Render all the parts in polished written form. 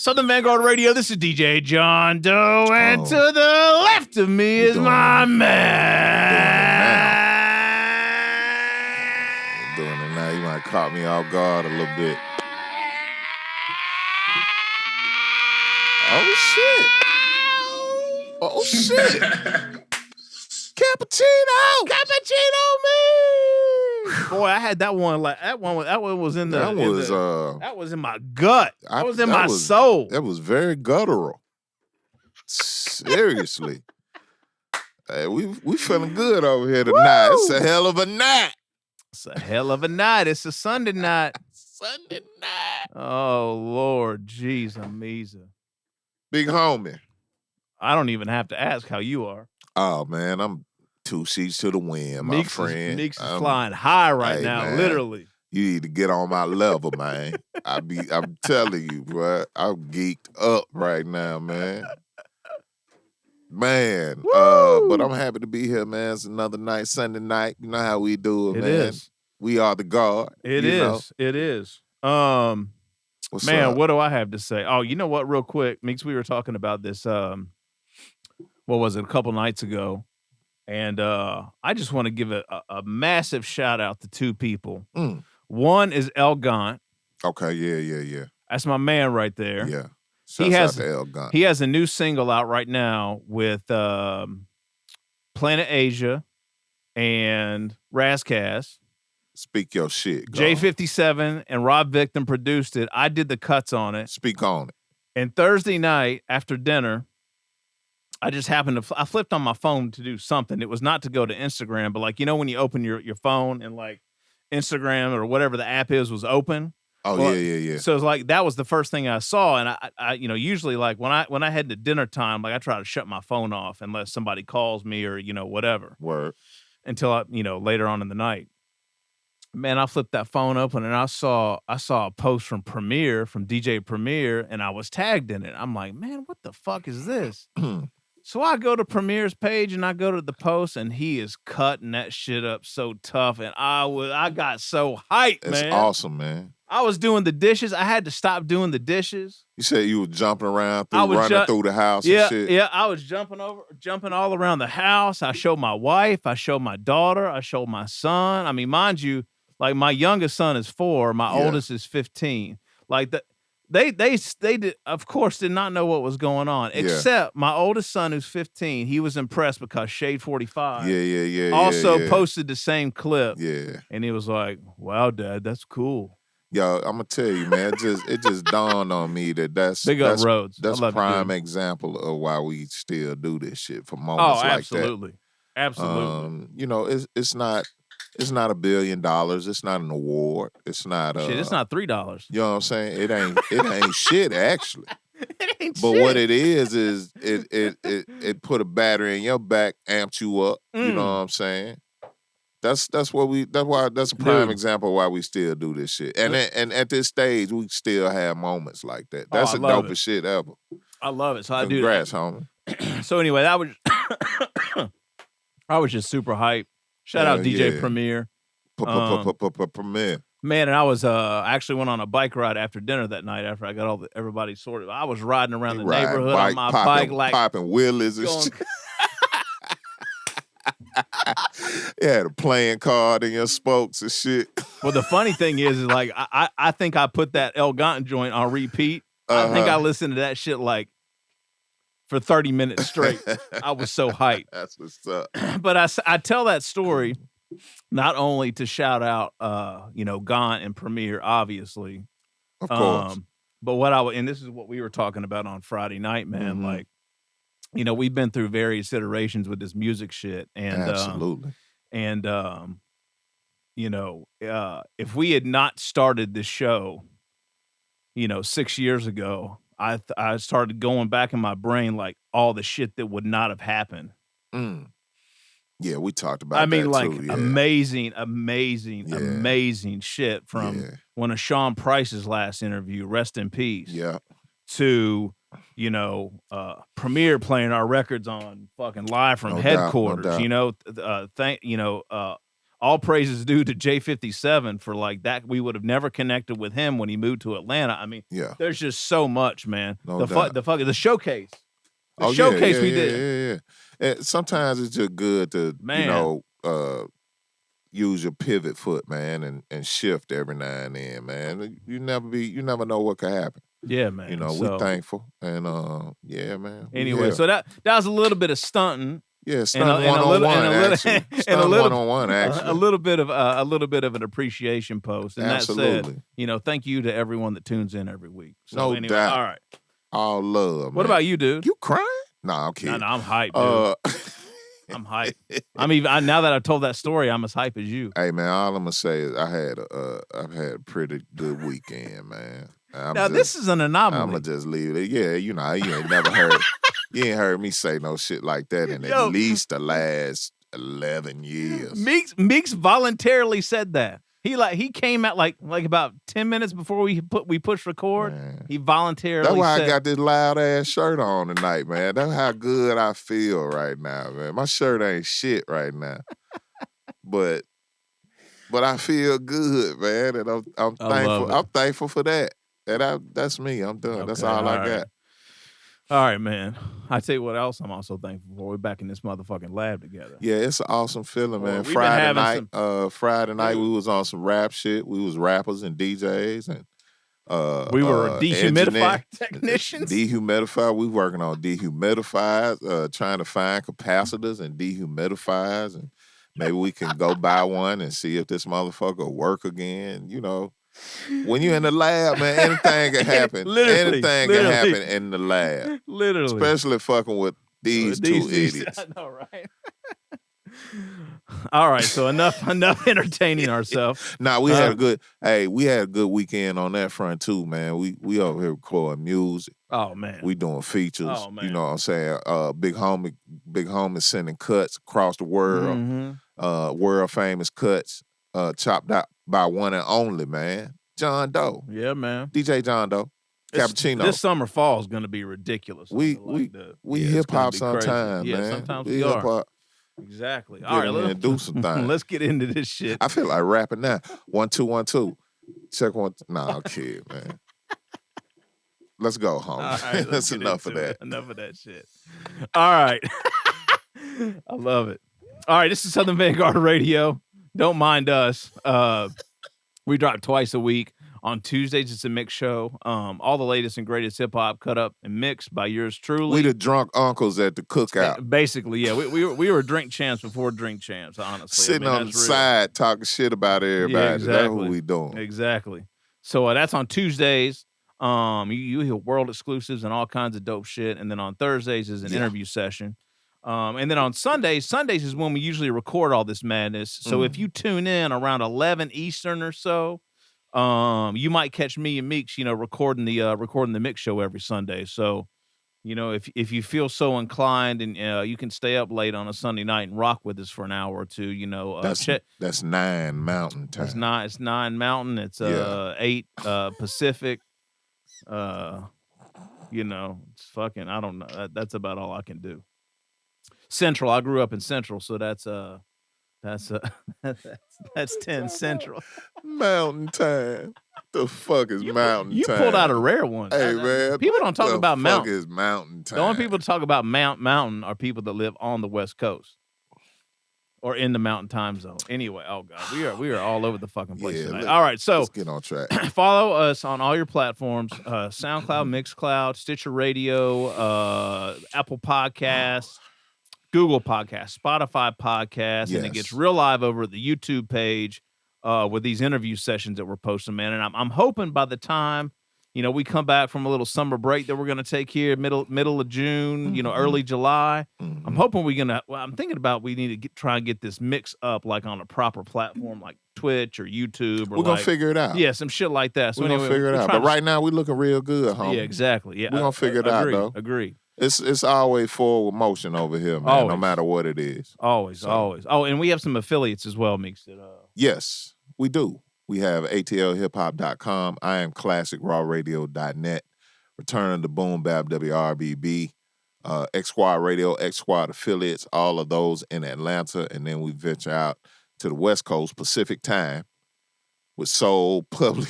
Southern Vanguard Radio, this is DJ John Doe, and to the left of me is my man. We're doing it now. You might caught me off guard a little bit. Oh, shit. Cappuccino me. Boy, I had that one. Like that one was in the. That was in my gut. That was in my soul. That was very guttural. Seriously, hey, we feeling good over here tonight. Woo! It's a hell of a night. It's a hell of a night. It's a Sunday night. Sunday night. Oh Lord, jeez, Amisa. Big homie. I don't even have to ask how you are. Oh man, I'm 2 seats to the wind, my friend. Meeks is flying high right now, man, literally. You need to get on my level, man. I'm telling you, bro. I'm geeked up right now, man. Man, but I'm happy to be here, man. It's another night, Sunday night. You know how we do it, man. Is. We are the guard. It is. It is. What's up? What do I have to say? Oh, you know what? Real quick, Meeks, we were talking about this. What was it? A couple nights ago. And I just want to give a massive shout out to 2 people. One is El Gant. Okay, yeah. That's my man right there. Yeah. He has El Gant. He has a new single out right now with Planet Asia and Razcast. Speak your shit. J57 and Rob Victim produced it. I did the cuts on it. Speak on it. And Thursday night after dinner, I just happened to I flipped on my phone to do something. It was not to go to Instagram, but like, you know, when you open your phone and like Instagram or whatever the app was open. Oh, well, yeah. So it's like that was the first thing I saw. And I you know, usually like when I head to dinner time, like I try to shut my phone off unless somebody calls me or, you know, whatever. Word. Until later on in the night. Man, I flipped that phone open and I saw a post from DJ Premier, and I was tagged in it. I'm like, man, what the fuck is this? So I go to Premier's page and I go to the post, and he is cutting that shit up so tough, and I got so hyped, man. It's awesome, man. I was doing the dishes. I had to stop doing the dishes. You said you were jumping around running through the house and shit. Yeah, I was jumping all around the house. I showed my wife. I showed my daughter. I showed my son. I mean, mind you, like my youngest son is 4. My oldest is 15. Like They did, of course, did not know what was going on, except my oldest son, who's 15. He was impressed because Shade 45 also posted the same clip. Yeah. And he was like, wow, Dad, that's cool. Yo, I'm going to tell you, man, it just dawned on me that's Big up Rhodes. That's prime example of why we still do this shit for moments like that. Absolutely. You know, it's not $1 billion. It's not an award. It's not shit. It's not $3. You know what I'm saying? It ain't shit actually. It ain't but shit. What it is it put a battery in your back, amped you up. You know what I'm saying? That's a prime example of why we still do this shit. And at this stage, we still have moments like that. That's the dopest shit ever. I love it. So I do that. Congrats, homie. So anyway, that was I was just super hyped. Shout out DJ Premier. Premier. Man, and I was actually went on a bike ride after dinner that night after I got everybody sorted. I was riding around the neighborhood on my bike, like popping wheelies and shit. You had a playing card in your spokes and shit. Well, the funny thing is like I think I put that El Gant joint on repeat. I think I listened to that shit like for 30 minutes straight. I was so hyped. That's what's up. But I tell that story not only to shout out, Gant and Premier, obviously. Of course. But and this is what we were talking about on Friday night, man. Mm-hmm. Like, we've been through various iterations with this music shit. And, absolutely. If we had not started this show, 6 years ago, I started going back in my brain, like all the shit that would not have happened. Yeah, we talked about that too. Yeah. amazing shit from one of Sean Price's last interview, rest in peace. Yeah. To, Premier playing our records on fucking live from headquarters, all praises due to J57 for like that. We would have never connected with him when he moved to Atlanta. I mean, there's just so much, man. No doubt. The showcase. The showcase we did. Yeah. Sometimes it's just good to, use your pivot foot, man, and shift every now and then, man. You never know what could happen. Yeah, man. We're thankful. And man. Anyway, so that was a little bit of stunting. Yeah, stunting one-on-one, actually. Stunting one-on-one, actually. A little bit of an appreciation post. And Absolutely. That said, thank you to everyone that tunes in every week. So no anyway, doubt. All right. All love, What about you, dude? You crying? Nah, I'm kidding. No, I'm hyped, dude. I'm hyped. Now that I told that story, I'm as hype as you. Hey, man, all I'm gonna say is I've had a pretty good weekend, man. This is an anomaly. I'm gonna just leave it. Yeah, you ain't never heard. You ain't heard me say no shit like that in at least the last 11 years. Meeks voluntarily said that. He came out like about 10 minutes before we pushed record. Man. He voluntarily That's why I got this loud ass shirt on tonight, man. That's how good I feel right now, man. My shirt ain't shit right now. But I feel good, man. And I'm thankful. I'm thankful for that. And that's me. I'm done. Okay, that's all I got. All right, man. I tell you what else I'm also thankful for. We're back in this motherfucking lab together. Yeah, it's an awesome feeling, man. Friday night, we was on some rap shit. We was rappers and DJs, and we were dehumidifier technicians. Dehumidifier. We working on dehumidifiers, trying to find capacitors and dehumidifiers, and maybe we can go buy one and see if this motherfucker will work again. When you're in the lab, man, anything can happen. Anything can happen in the lab. Literally. Especially fucking with these two idiots. I know, right? All right, so enough entertaining ourselves. We had a good weekend on that front too, man. We over here recording music. Oh man. We doing features. Oh man. You know what I'm saying? Big homie sending cuts across the world. Mm-hmm. World famous cuts. Chopped out by one and only, man. John Doe. Yeah, man. DJ John Doe. Cappuccino. This summer fall is gonna be ridiculous. We hip hop sometimes, man. Yeah, sometimes we are. Hip-hop. Exactly. All right, let's do some things. Let's get into this shit. I feel like rapping now. 1 2 1 2. Check one. Nah, I'm kidding, man. Let's go, homie. Right, That's enough of that. Enough of that shit. All right. I love it. All right, this is Southern Vanguard Radio. Don't mind us. We drop twice a week. On Tuesdays, it's a mix show. All the latest and greatest hip hop cut up and mixed by yours truly. We the drunk uncles at the cookout. Basically, yeah. We were drink champs before drink champs, honestly. Sitting on the side talking shit about everybody. Yeah, exactly. That's what we doing. Exactly. So that's on Tuesdays. You hear world exclusives and all kinds of dope shit. And then on Thursdays is an interview session. And then on Sundays is when we usually record all this madness. So if you tune in around 11 Eastern or so, you might catch me and Meeks, recording the mix show every Sunday. So, if you feel so inclined and you can stay up late on a Sunday night and rock with us for an hour or two, that's 9 Mountain time. It's 9 Mountain. It's 8 Pacific. It's fucking, I don't know. That's about all I can do. Central. I grew up in Central, so that's 10 Central. Mountain time. The fuck is mountain time? You pulled out a rare one. Hey, man. People don't talk about mountain. The fuck is mountain time? The only people talk about mountain are people that live on the West Coast or in the mountain time zone. Anyway, oh God, we are all over the fucking place tonight. All right, so let's get on track. Follow us on all your platforms: SoundCloud, Mixcloud, Stitcher Radio, Apple Podcasts, Google Podcasts, Spotify Podcasts, and it gets real live over at the YouTube page with these interview sessions that we're posting, man. And I'm hoping by the time we come back from a little summer break that we're gonna take here middle of June, early July. I'm hoping I'm thinking about we need to try and get this mix up like on a proper platform like Twitch or YouTube. Or we're gonna figure it out. Yeah, some shit like that. So we're gonna figure it out. But right now we're looking real good, homie. Yeah, exactly. Yeah, we're gonna figure it out, though. Agree. It's always forward motion over here, man. Always. No matter what it is. Always. Oh, and we have some affiliates as well, Meeks. Yes, we do. We have atlhiphop.com. I am classicrawradio.net. Return of the Boom Bap WRBB. X Squad Radio, X Squad affiliates, all of those in Atlanta. And then we venture out to the West Coast Pacific time with Soul Public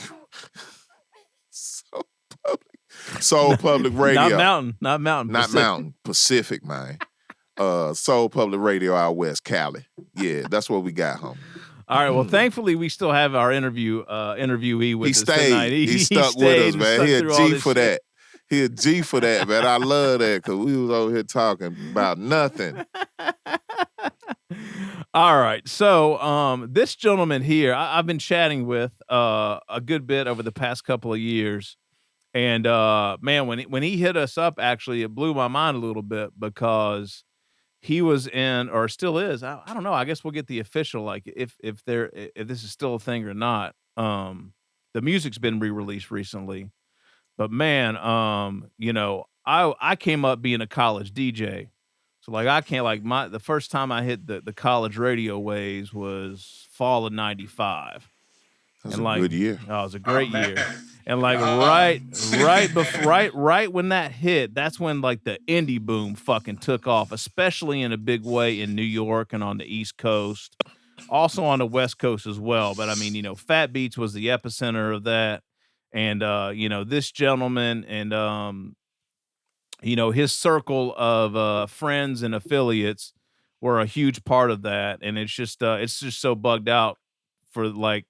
Radio. Not Mountain. Pacific, man. Soul Public Radio out West Cali. Yeah, that's what we got, homie. All right. Well, thankfully, we still have our interviewee with us tonight. He stuck with us, man. He a G for that. He a G for that, man. I love that because we was over here talking about nothing. All right. So this gentleman here, I've been chatting with a good bit over the past couple of years. And man, when he hit us up, actually, it blew my mind a little bit because he was in, or still is. I don't know. I guess we'll get the official, like if this is still a thing or not. The music's been re-released recently, but man, I came up being a college DJ, so like I can't the first time I hit the college radio waves was fall of '95. That was a good year. Oh, it was a great year. And like right when that hit, that's when like the indie boom fucking took off, especially in a big way in New York and on the East Coast, also on the West Coast as well. But I mean, Fat Beats was the epicenter of that, and this gentleman and his circle of friends and affiliates were a huge part of that, and it's just so bugged out for like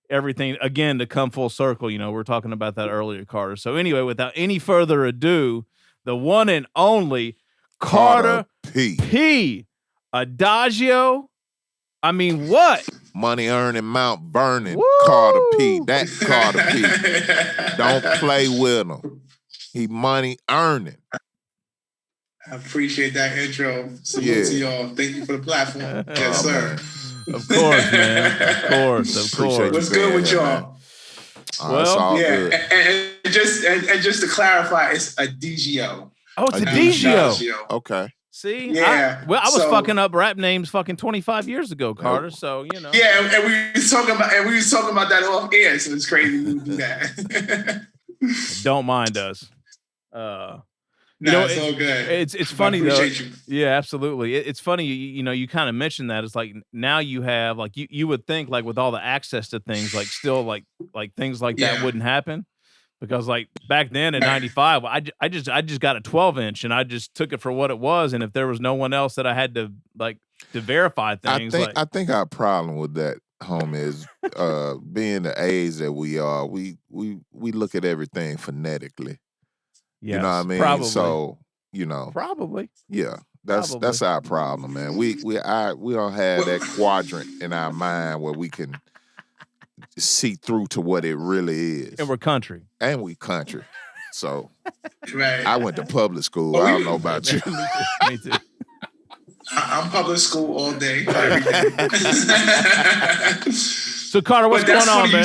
everything again to come full circle. We're talking about that earlier, Carter. So anyway, without any further ado, the one and only Carta'P. Adagio. I mean, what? Money earning, Mount Vernon. Carta'P. That Carta'P. Don't play with him. He money earning. I appreciate that intro. Salute to y'all. Thank you for the platform. Yes, sir. Man. Of course, man. Of course. What's good with y'all? Well, yeah, and just to clarify, it's Adagio. Oh, it's Adagio. Okay. See, yeah. I was fucking up rap names fucking 25 years ago, Carter. So Yeah, and we was talking about that off air, so it's crazy we do that. Don't mind us. It's all good. It's funny though. You. Yeah, absolutely. It's funny. You kind of mentioned that. It's like now you have like you would think like with all the access to things like still like things like that wouldn't happen, because like back then in '95 I just got a 12-inch and I just took it for what it was, and if there was no one else that I had to verify things. I think our problem with that, homie, is being the age that we are. We look at everything phonetically. Yes, you know what I mean? Probably. So, probably. Yeah. That's our problem, man. We don't have that quadrant in our mind where we can see through to what it really is. And we're country. So right. I went to public school. I don't know about you. Me too. I'm public school all day, every day. So Carter, what's going on, man?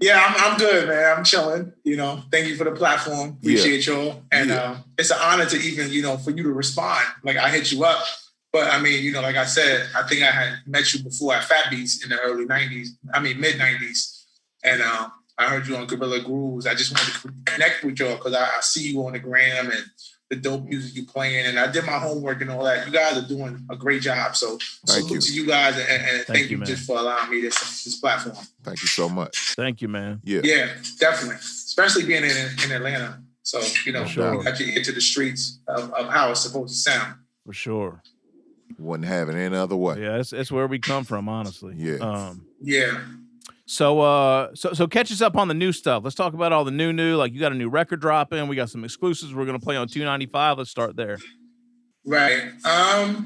Yeah, I'm good, man. I'm chilling. Thank you for the platform. Appreciate y'all. And it's an honor to even, for you to respond. Like I hit you up. But I mean, like I said, I think I had met you before at Fat Beats in the early 90s. I mean, mid 90s. And I heard you on Gorilla Grooves. I just wanted to connect with y'all because I see you on the gram and the dope music you playing. And I did my homework and all that. You guys are doing a great job. So salute to you guys and thank you just for allowing me this platform. Thank you so much. Thank you, man. Yeah, definitely. Especially being in Atlanta. So, sure. You got to get to the streets of how it's supposed to sound. For sure. Wouldn't have it any other way. Yeah, it's where we come from, honestly. Yeah. Yeah. So catch us up on the new stuff. Let's talk about all the new. Like you got a new record dropping. We got some exclusives we're gonna play on 295. Let's start there. Right. I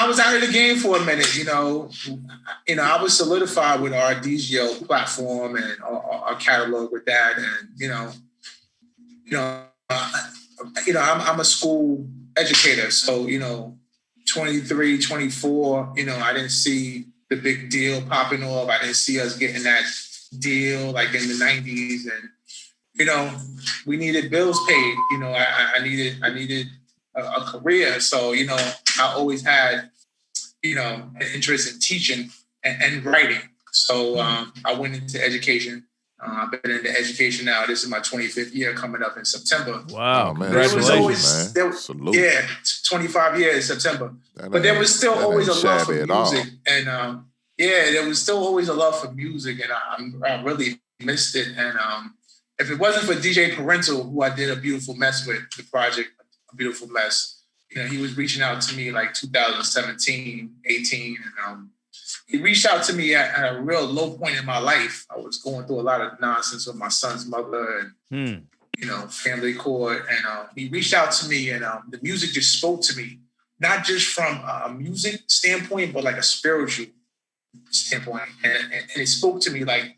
was out of the game for a minute. I was solidified with our Adagio platform and our catalog with that, and I'm a school educator, so 23, 24. I didn't see the big deal popping off. I didn't see us getting that deal like in the 90s. And, we needed bills paid. I needed a career. So, I always had, an interest in teaching and writing. So I went into education. I've been into education now. This is my 25th year coming up in September. Wow, oh, man. congratulations, man. Salute. Yeah, 25 years September. But there was still always a love for music. And there was still always a love for music. And I really missed it. And if it wasn't for DJ Parental, who I did A Beautiful Mess with, the project, A Beautiful Mess, he was reaching out to me like 2017, 18. And he reached out to me at a real low point in my life. I was going through a lot of nonsense with my son's mother and, family court. And he reached out to me and the music just spoke to me, not just from a music standpoint, but like a spiritual standpoint. And it spoke to me like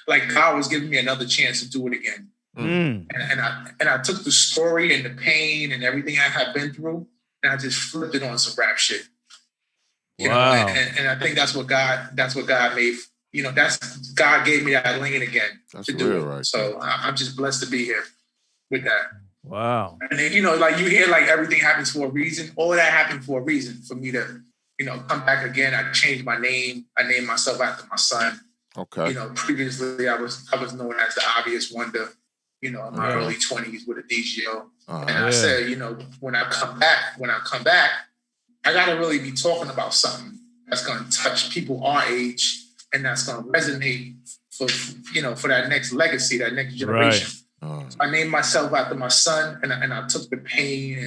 God was giving me another chance to do it again. And I took the story and the pain and everything I had been through, and I just flipped it on some rap shit. You know, and I think that's what God made. God gave me that lane again to do it. Right. So I'm just blessed to be here with that. Wow. And then, like you hear like everything happens for a reason. All of that happened for a reason for me to, come back again. I changed my name. I named myself after my son. Okay. Previously I was known as the Obvious Wonder, in my early 20s with Adagio. I said, when I come back, I got to really be talking about something that's going to touch people our age and that's going to resonate for that next legacy, that next generation. Right. So I named myself after my son and I took the pain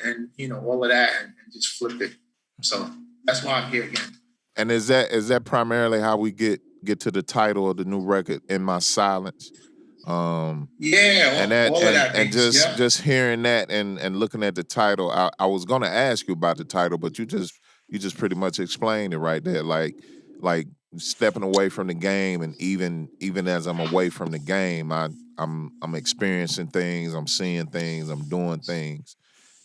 and all of that and just flipped it. So that's why I'm here again. And is that primarily how we get to the title of the new record, In My Silence? All of that. And just hearing that and looking at the title, I was gonna ask you about the title, but you just pretty much explained it right there. Like stepping away from the game, and even as I'm away from the game, I'm experiencing things, I'm seeing things, I'm doing things,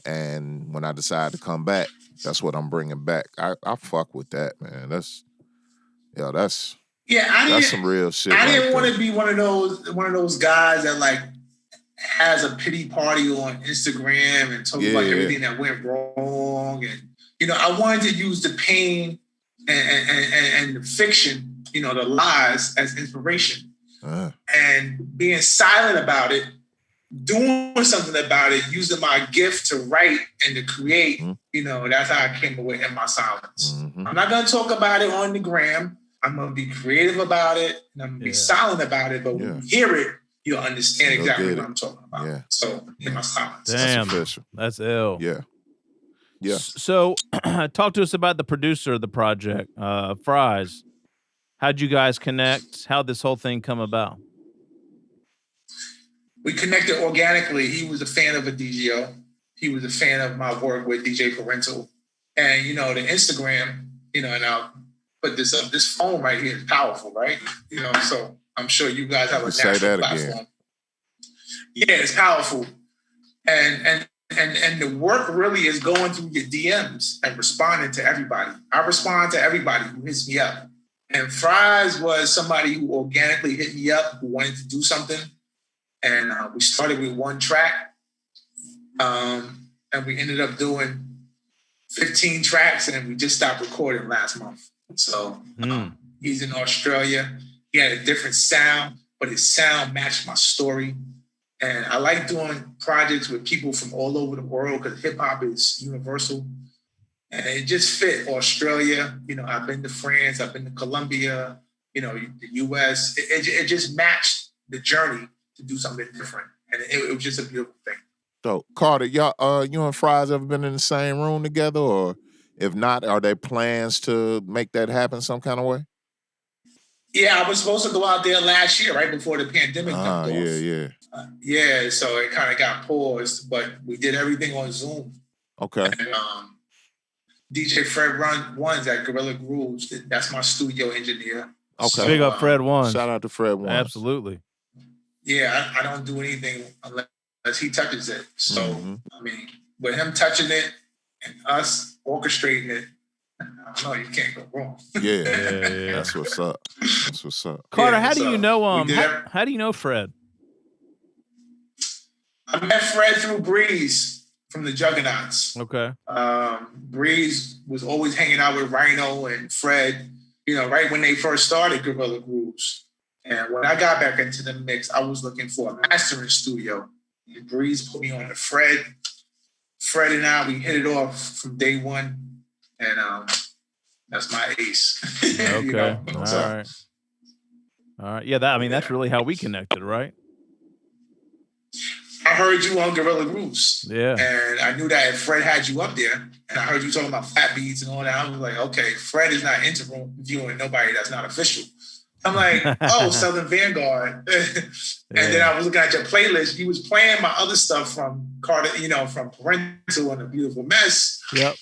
and when I decide to come back, that's what I'm bringing back. I fuck with that, man. That's some real shit. I didn't want to be one of those guys that like has a pity party on Instagram and talk about everything that went wrong. And I wanted to use the pain and the fiction, the lies as inspiration. And being silent about it, doing something about it, using my gift to write and to create, that's how I came away In My Silence. Mm-hmm. I'm not going to talk about it on the gram. I'm going to be creative about it, and I'm going to be silent about it, but when you hear it, you'll understand exactly what I'm talking about. Yeah. So, In My Silence. Damn, that's ill. Yeah. Yeah. So, talk to us about the producer of the project, Phries. How'd you guys connect? How'd this whole thing come about? We connected organically. He was a fan of Adagio. He was a fan of my work with DJ Parental. And, the Instagram, and I'll put this up. This phone right here is powerful, right? So I'm sure you guys have a natural platform. Again. Yeah, it's powerful. And the work really is going through your DMs and responding to everybody. I respond to everybody who hits me up. And Phries was somebody who organically hit me up, who wanted to do something. And we started with one track. And we ended up doing 15 tracks, and we just stopped recording last month. So he's in Australia. He had a different sound, but his sound matched my story. And I like doing projects with people from all over the world because hip hop is universal. And it just fit Australia. I've been to France, I've been to Colombia, the US. It just matched the journey to do something different. And it was just a beautiful thing. So, Carter, y'all, you and Phries ever been in the same room together? Or if not, are there plans to make that happen some kind of way? Yeah, I was supposed to go out there last year, right before the pandemic jumped off. So it kind of got paused, but we did everything on Zoom. Okay. And DJ Fred Ones at Gorilla Grooves, that's my studio engineer. Okay. So, big up Fred Ones. Shout out to Fred Ones. Absolutely. Yeah, I don't do anything unless he touches it. So, I mean, with him touching it and us orchestrating it, I don't know, you can't go wrong. Yeah. That's what's up. Carter, how do you know how do you know Fred? I met Fred through Phries from the Juggernauts. Okay. Phries was always hanging out with Rhino and Fred, right when they first started Gorilla Grooves. And when I got back into the mix, I was looking for a mastering studio. And Phries put me on the Fred. Fred and I, we hit it off from day one. And that's my ace. Okay. You know? All right. All right. Yeah, that's really how we connected, right? I heard you on Gorilla Grooves. Yeah. And I knew that Fred had you up there. And I heard you talking about fat beats and all that. I was like, okay, Fred is not interviewing nobody that's not official. I'm like, oh, Southern Vanguard. And then I was looking at your playlist. You was playing my other stuff from Carter, from Parental and A Beautiful Mess. Yep.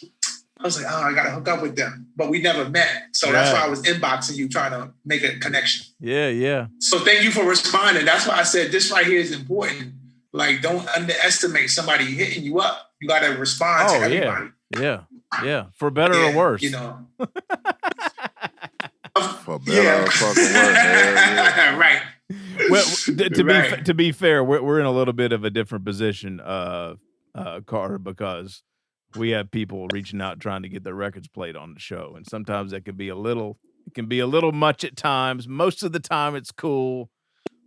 I was like, oh, I got to hook up with them. But we never met. So that's why I was inboxing you, trying to make a connection. Yeah. So thank you for responding. That's why I said this right here is important. Like, don't underestimate somebody hitting you up. You got to respond to everybody. Yeah. For better or worse. For better or fucking worse. Yeah. Right. Well, to be fair, we're in a little bit of a different position, Carter, because we have people reaching out trying to get their records played on the show, and sometimes that can be a little much at times. Most of the time, it's cool.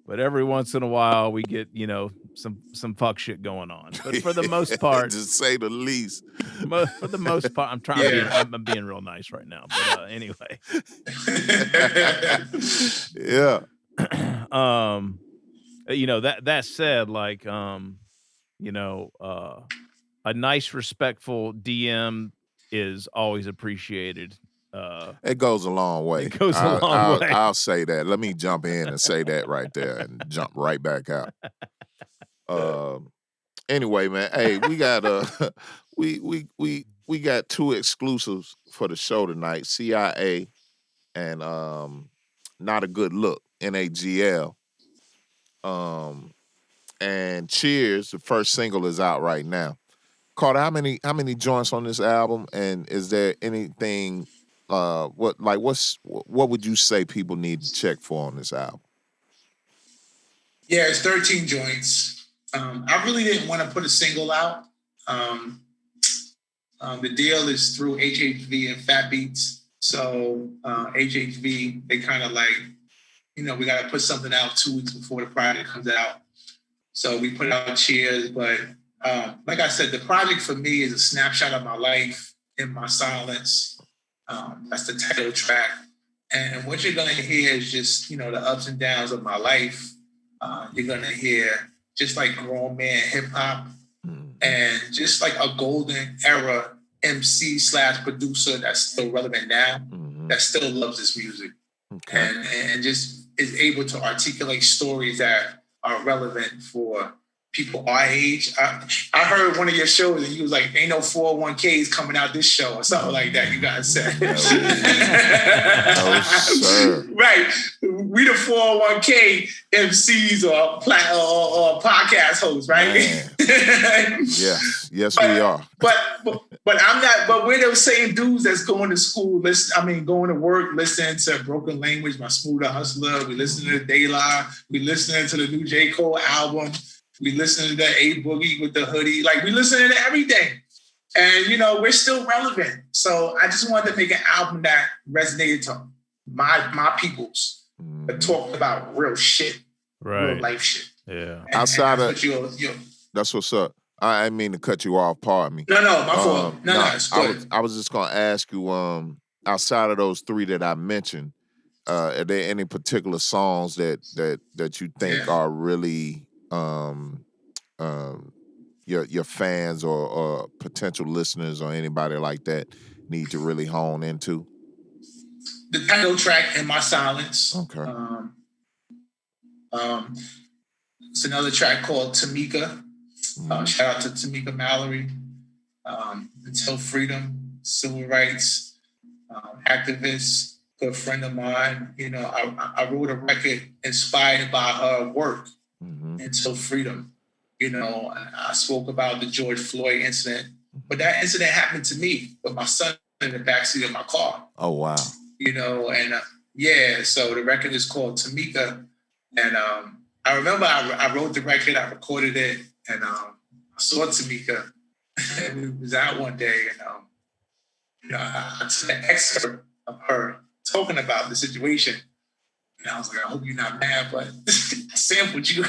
But every once in a while, we get, some fuck shit going on. But for the most part, to say the least, for the most part, I'm trying. I'm being real nice right now. But anyway, yeah. That said, like, a nice, respectful DM is always appreciated. It goes a long way. It goes a long way. I'll say that. Let me jump in and say that right there and jump right back out. Anyway, man, hey, we got we got 2 exclusives for the show tonight. CIA and Not a Good Look, NAGL. And Cheers, the first single, is out right now. Carter, how many joints on this album, and is there anything what would you say people need to check for on this album? Yeah, it's 13 joints. I really didn't want to put a single out. The deal is through HHV and Fat Beats. So HHV, they kind of like, we got to put something out 2 weeks before the project comes out. So we put out Cheers. But like I said, the project for me is a snapshot of my life in my silence. That's the title track. And what you're going to hear is just, the ups and downs of my life. You're going to hear just like grown man hip hop and just like a golden era MC/producer that's still relevant now, that still loves this music. Okay. And just is able to articulate stories that are relevant for people our age. I heard one of your shows and you was like, ain't no 401ks coming out this show or something like that, you guys said. No, sir. Right. We the 401k MCs or podcast hosts, right? Yes, we are. But I'm not, but we're those same dudes that's going to school, going to work, listening to Broken Language, My Smoother Hustler. We listen to De La. We listening to the new J. Cole album. We listen to the A Boogie with the hoodie. Like, we listen to everything. And, we're still relevant. So I just wanted to make an album that resonated to my peoples, that talked about real shit, real life shit. Yeah. Outside of... That's what's up. I didn't mean to cut you off, pardon me. No, my fault. No, it's good. I was just going to ask you, outside of those 3 that I mentioned, are there any particular songs that you think are really... your fans or potential listeners or anybody like that need to really hone into? The title track, In My Silence. Okay. It's another track called Tamika. Shout out to Tamika Mallory. Until Freedom, Civil Rights, activist, good friend of mine. I wrote a record inspired by her work. Until Freedom. I spoke about the George Floyd incident, but that incident happened to me with my son in the backseat of my car. Oh, wow. So the record is called Tamika. And I remember I wrote the record, I recorded it, and I saw Tamika, and we was out one day, and I took an excerpt of her talking about the situation. And I was like, I hope you're not mad, but I sampled you.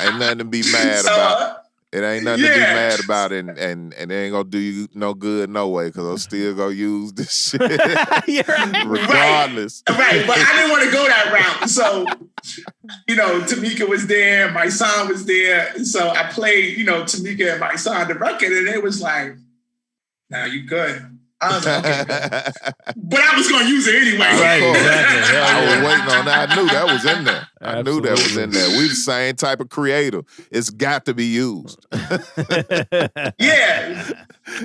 Ain't nothing to be mad about. It ain't nothing to be mad about, and it ain't gonna do you no good no way, because I'm still gonna use this shit regardless. Right, but I didn't want to go that route. So, Tamika was there, my son was there. So I played, Tamika and my son the record, and it was like, nah, you good. I was like, okay, but I was going to use it anyway. Right, exactly. I was waiting on that. I knew that was in there. I knew that was in there. We the same type of creator. It's got to be used. Yeah.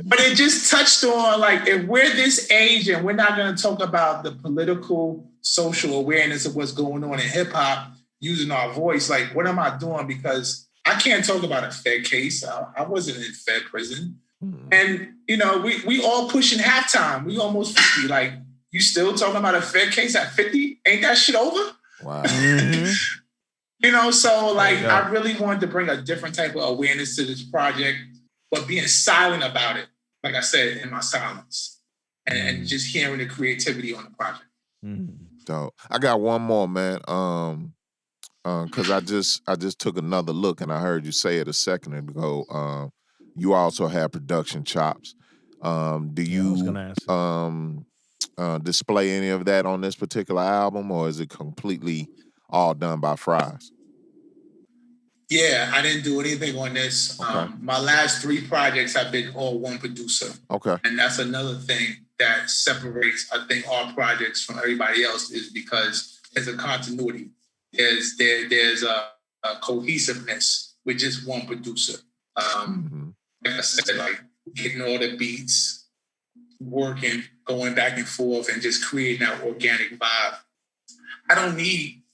But it just touched on, like, if we're this age and we're not going to talk about the political, social awareness of what's going on in hip hop using our voice, like, what am I doing? Because I can't talk about a Fed case. I wasn't in Fed prison. And, we all pushing halftime. We almost 50. Like, you still talking about a Fed case at 50? Ain't that shit over? Wow. So, like, I really wanted to bring a different type of awareness to this project, but being silent about it, like I said, in my silence, and just hearing the creativity on the project. So I got one more, man. Because I just took another look, and I heard you say it a second ago. You also have production chops. Do you display any of that on this particular album, or is it completely all done by Phries? Yeah, I didn't do anything on this. Okay. My last 3 projects have been all one producer. Okay. And that's another thing that separates, I think, our projects from everybody else, is because there's a continuity. There's a cohesiveness with just one producer. Like I said, like getting all the beats, working, going back and forth, and just creating that organic vibe. I don't need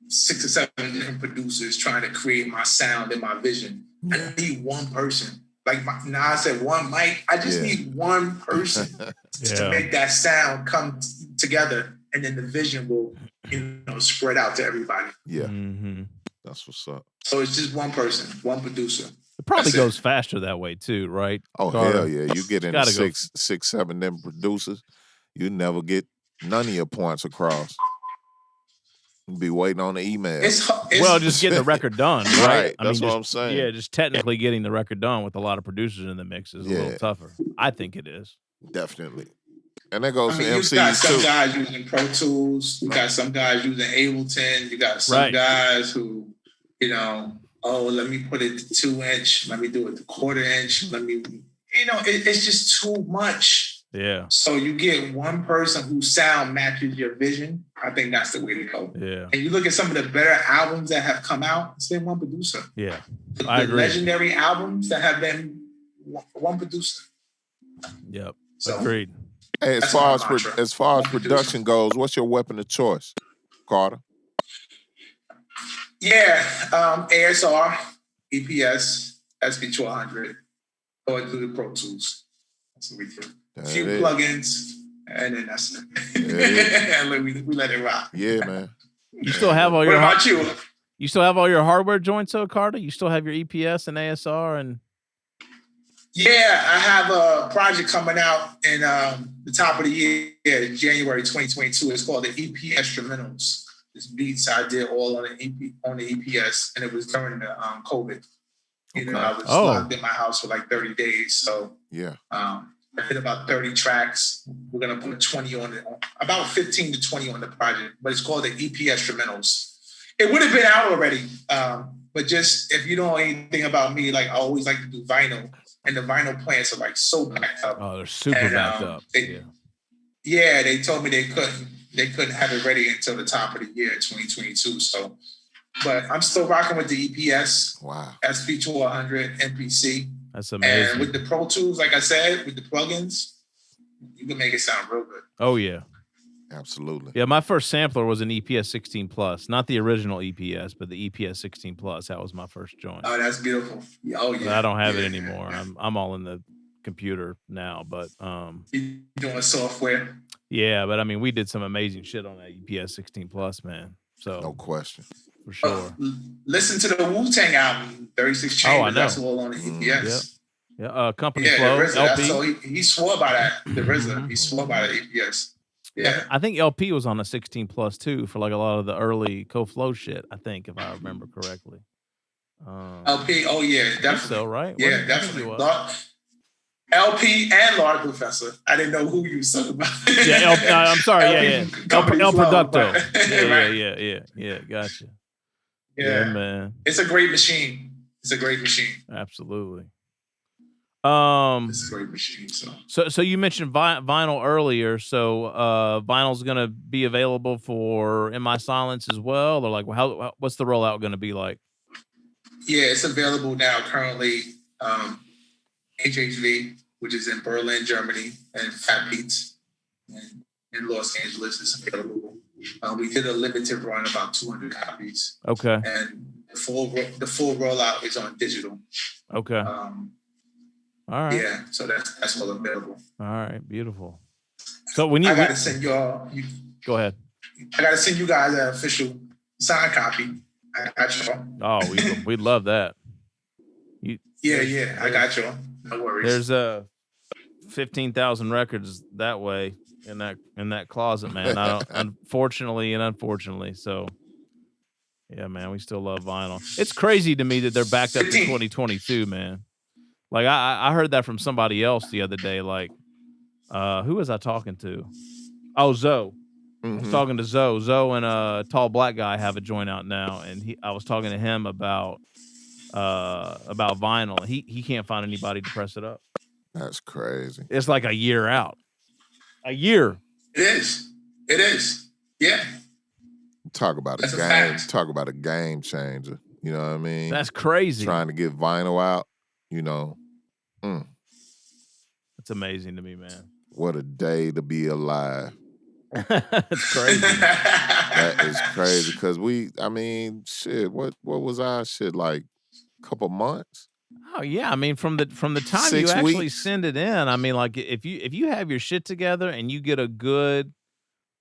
6 or 7 different producers trying to create my sound and my vision. I need one person. Like Nas said, one mic. I just need one person to make that sound come together, and then the vision will, spread out to everybody. Yeah, that's what's up. So it's just one person, one producer. It probably goes faster that way too, right? Oh, hell yeah. You get into 6, 7 them producers, you never get none of your points across. You be waiting on the email. Well, just getting the record done, right? That's what I'm saying. Yeah, just technically getting the record done with a lot of producers in the mix is a little tougher. I think it is. Definitely. And that goes to MCs you got some too. guys using Pro Tools. You got some guys using Ableton. You got some guys who, let me put it to 2-inch. Let me do it to 1/4 inch. Let me, it's just too much. Yeah. So you get one person whose sound matches your vision. I think that's the way to go. Yeah. And you look at some of the better albums that have come out, it's been one producer. Yeah. I agree. Legendary albums that have been one producer. Yep. So, agreed. Hey, as far as production goes, what's your weapon of choice, Carter? Yeah, ASR, EPS, SP1200, or do the Pro Tools. That's what we do. A few plugins, and then that's it. And we let it rock. Yeah, man. You still have all your. What about you? You still have all your hardware joints, though, Carter? You still have your EPS and ASR and. Yeah, I have a project coming out in the top of the year, January 2022. It's called the EP Instrumentals. This beats I did all on the EPS, and it was during the COVID. I was locked in my house for like 30 days. So I did about 30 tracks. We're gonna put 20 on it, about 15 to 20 on the project, but it's called the EP Instrumentals. It would have been out already, but just if you don't know anything about me, like I always like to do vinyl. And the vinyl plants are like so backed up. Oh, they're super backed up. They told me they couldn't have it ready until the top of the year, 2022. So, but I'm still rocking with the EPS. Wow. SP1200 MPC. That's amazing. And with the Pro Tools, like I said, with the plugins, you can make it sound real good. Oh yeah. Absolutely. Yeah, my first sampler was an EPS 16 Plus, not the original EPS, but the EPS 16 Plus. That was my first joint. Oh, that's beautiful. Oh yeah. But I don't have it anymore. I'm all in the computer now, but you doing software? Yeah, but I mean, we did some amazing shit on that EPS 16 Plus, man. So no question, for sure. Listen to the Wu-Tang album, 36 Chambers. Oh, I know. That's all on the EPS. Yeah, Company Flow, RZA, LP. So he swore by that. The RZA, he swore by the EPS. Yeah. I think LP was on a 16 plus too for like a lot of the early co-flow shit. I think if I remember correctly. LP. Oh yeah, I definitely. think so, right? Yeah, definitely. LP and Lord Professor. I didn't know who you was talking about. Yeah, I'm sorry. El Producto. Right. Yeah. Gotcha. Yeah, man. It's a great machine. Absolutely. It's a great machine. So you mentioned vinyl earlier. So vinyl's gonna be available for In My Silence as well, or like what's the rollout gonna be like? Yeah, it's available now currently. HHV, which is in Berlin, Germany, and Fat Beats in Los Angeles is available. We did a limited run, about 200 copies. Okay. And the full rollout is on digital. Okay. All right. Yeah, so that's all available. All right, beautiful. So when I gotta send y'all. Go ahead. I gotta send you guys an official signed copy. I got y'all. Oh, we'd love that. Yeah, I got y'all. No worries. There's 15,000 records that way in that closet, man. I don't, unfortunately. So yeah, man, we still love vinyl. It's crazy to me that they're backed up to 2022, man. Like I heard that from somebody else the other day. Like, who was I talking to? Oh, Zoe. I was talking to Zoe. Zoe and a tall black guy have a joint out now, and I was talking to him about vinyl. And he can't find anybody to press it up. That's crazy. It's like a year out. A year. It is. Yeah. Talk about a game. Talk about a game changer. You know what I mean? That's crazy. Trying to get vinyl out. You know. It's amazing to me, man. What a day to be alive. It's crazy. That is crazy because shit. What was our shit like? A couple months? Oh yeah, I mean from the time 6 you actually weeks? send it in, I mean like if you have your shit together and you get a good,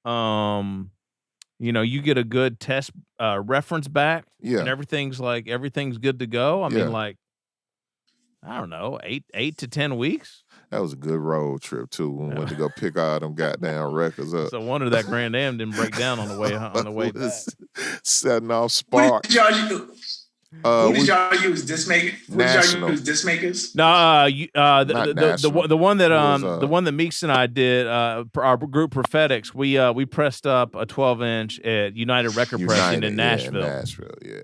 you get a good test reference back, and everything's good to go. I mean like, I don't know, 8 to 10 weeks. That was a good road trip too. When we went to go pick all them goddamn records up. It's a wonder that Grand Am didn't break down on the way back. Setting off spark. Who did y'all use? Discmakers? No, the one that the one that Meeks and I did, our group Prophetics, we pressed up a 12-inch at United Record Pressing in Nashville. Yeah.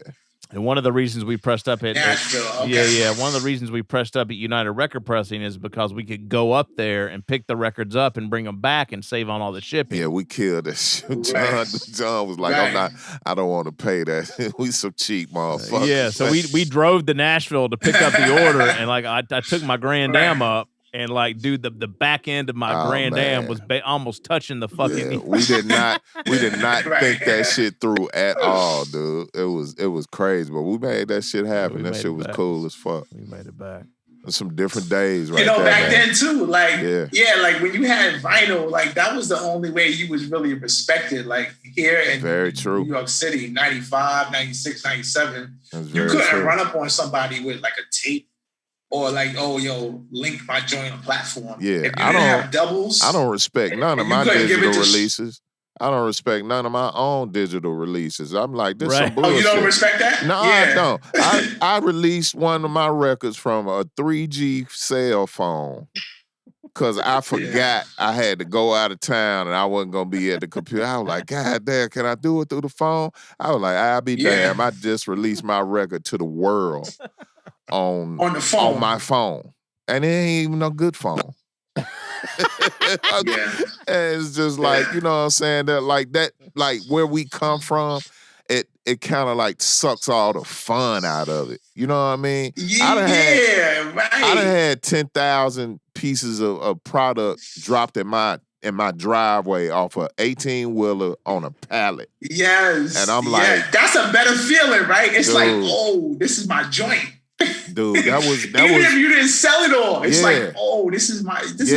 And one of the reasons we pressed up at Nashville, okay. One of the reasons we pressed up at United Record Pressing is because we could go up there and pick the records up and bring them back and save on all the shipping. Yeah, we killed that shit. John was like, I don't want to pay that. We some cheap motherfuckers. Yeah, so we drove to Nashville to pick up the order, and like I took my Grand Am up. And like, dude, the back end of my Grand Am was almost touching the fucking. Yeah, we did not think that shit through at all, dude. It was crazy, but we made that shit happen. That shit was cool as fuck. We made it back. Some different days, right? Back then too, like like when you had vinyl, like that was the only way you was really respected. Like here in New York City, 95, 96, 97, you couldn't run up on somebody with like a tape. Or like, link my joint on platform. Yeah, if you didn't have doubles. I don't respect none of my digital releases. I don't respect none of my own digital releases. I'm like, this some bullshit. Oh, you don't respect that? No, I don't. I released one of my records from a 3G cell phone because I forgot I had to go out of town and I wasn't going to be at the computer. I was like, God damn, can I do it through the phone? I was like, I'll be damn. I just released my record to the world. On the phone. On my phone. And it ain't even no good phone. And it's just like, you know what I'm saying? That like where we come from, it kind of like sucks all the fun out of it. You know what I mean? I done had 10,000 pieces of product dropped in my driveway off a 18-wheeler on a pallet. Yes. And I'm like, that's a better feeling, right? It's like, this is my joint. Dude, that was even if you didn't sell it all, it's like, this is my joint.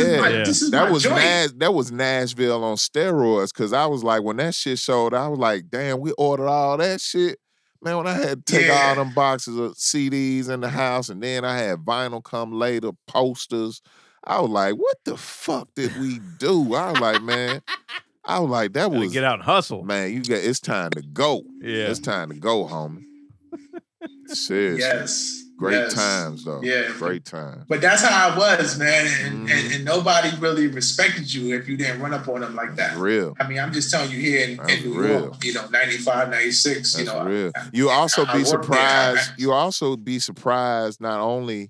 That was Nashville on steroids. Cause I was like, when that shit showed, I was like, damn, we ordered all that shit. Man, when I had to take all them boxes of CDs in the house, and then I had vinyl come later, posters. I was like, what the fuck did we do? I was like, man, I was like, that was get out and hustle. Man, it's time to go. Yeah. It's time to go, homie. Seriously. Yes. Great times, though. Yeah. Great times. But that's how I was, man. And nobody really respected you if you didn't run up on them like that. That's real. I mean, I'm just telling you here in New York, 95, 96, that's real. You also be surprised. You also be surprised not only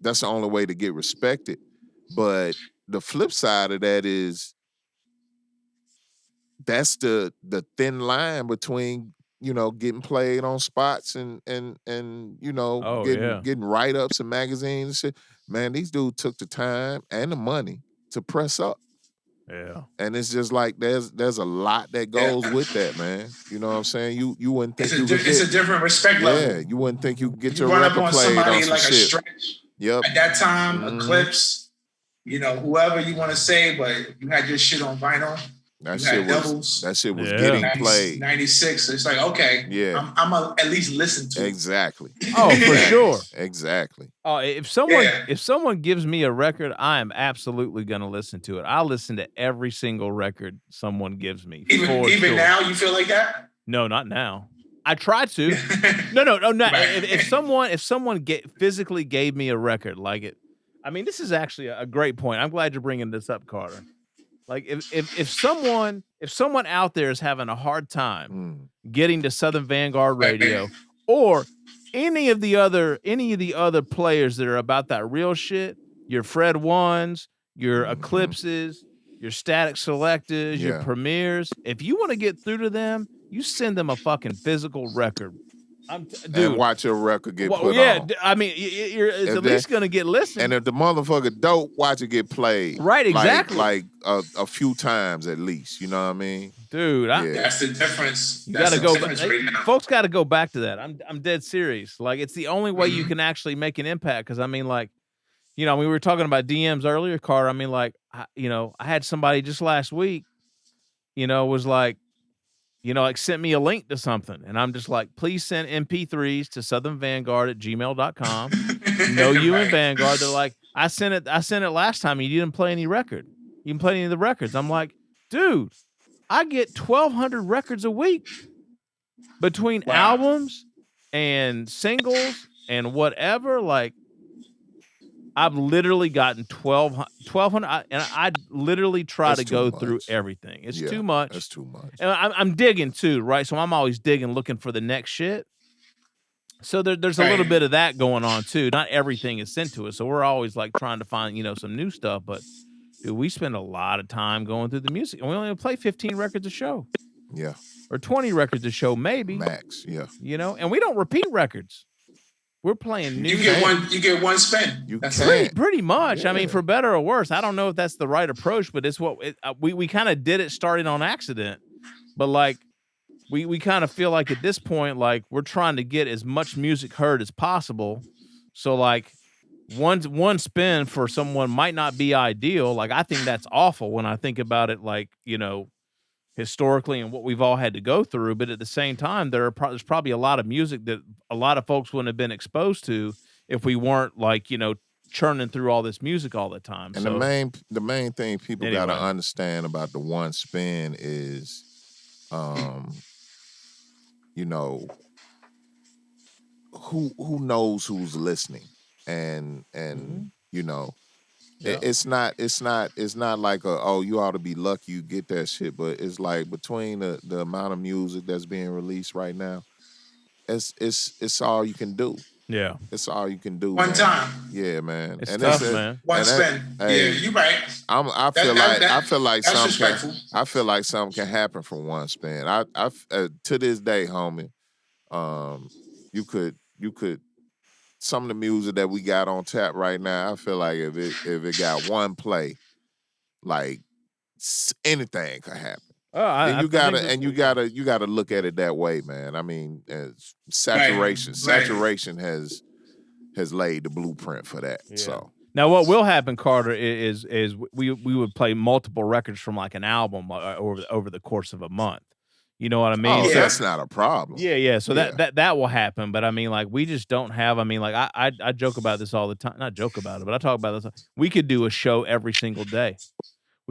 that's the only way to get respected, but the flip side of that is that's the thin line between getting played on spots and getting write-ups in magazines and shit. Man, these dudes took the time and the money to press up. Yeah. And it's just like there's a lot that goes with that, man. You know what I'm saying? You wouldn't think it's a different respect level. Yeah, you wouldn't think you could get your record played on some like shit. A stretch. Yep. At that time, Eclipse, whoever you want to say, but you had your shit on vinyl. That shit was getting played. 96. It's like, okay, I'm gonna at least listen to it. Exactly. Oh, for sure. Exactly. Oh, if someone gives me a record, I am absolutely gonna listen to it. I'll listen to every single record someone gives me. Even now, you feel like that? No, not now. I try to. No. If someone physically gave me a record like it, I mean, this is actually a great point. I'm glad you're bringing this up, Carter. Like if someone out there is having a hard time getting to Southern Vanguard Radio or any of the other players that are about that real shit, your Fred Ones, your Eclipses, your Static Selectors, your Premieres, if you want to get through to them, you send them a fucking physical record. Dude, and watch your record get put on. I mean, it's at least going to get listened. And if the motherfucker dope, watch it get played. Right, exactly. Like a few times at least. You know what I mean? Dude, that's the difference. You got to go back. Folks got to go back to that. I'm dead serious. Like, it's the only way you can actually make an impact. Because, I mean, like, we were talking about DMs earlier, Carter. I mean, like, I had somebody just last week, was like, sent me a link to something. And I'm just like, please send MP3s to southernvanguard@gmail.com. You and Vanguard. They're like, I sent it last time and you didn't play any record. You didn't play any of the records. I'm like, dude, I get 1,200 records a week between albums and singles and whatever. Like, I've literally gotten 1,200, and I literally try to go through everything. It's too much. That's too much. And I'm digging too, right? So I'm always digging, looking for the next shit. So there's a little bit of that going on too. Not everything is sent to us, so we're always like trying to find some new stuff. But dude, we spend a lot of time going through the music, and we only play 15 records a show. Yeah. Or 20 records a show, maybe. Max. Yeah. And we don't repeat records. We're playing new. You get one spin. Pretty much. Yeah. I mean, for better or worse. I don't know if that's the right approach, but it's what we kind of did it starting on accident. But like, we kind of feel like at this point, like we're trying to get as much music heard as possible. So like, one spin for someone might not be ideal. Like, I think that's awful when I think about it. Like, historically and what we've all had to go through, but at the same time, there's probably a lot of music that a lot of folks wouldn't have been exposed to if we weren't like churning through all this music all the time. And the main thing people got to understand about the one spin is, who knows who's listening, and It's not like you ought to be lucky you get that shit, but it's like between the amount of music that's being released right now, it's all you can do. Yeah. It's all you can do. One time. Yeah, man. It's tough, man. One spin. Hey, yeah, you're right. I feel like something can happen from one spin. I to this day, homie, you could some of the music that we got on tap right now, I feel like if it got one play, like anything could happen. You gotta look at it that way, man. I mean, saturation has laid the blueprint for that. Yeah. So now, what will happen, Carter, is we would play multiple records from like an album over the course of a month. You know what I mean? Oh, so that's not a problem. Yeah. So that will happen, but I mean, like, we just don't have. I mean, like, I joke about this all the time. Not joke about it, but I talk about this. We could do a show every single day.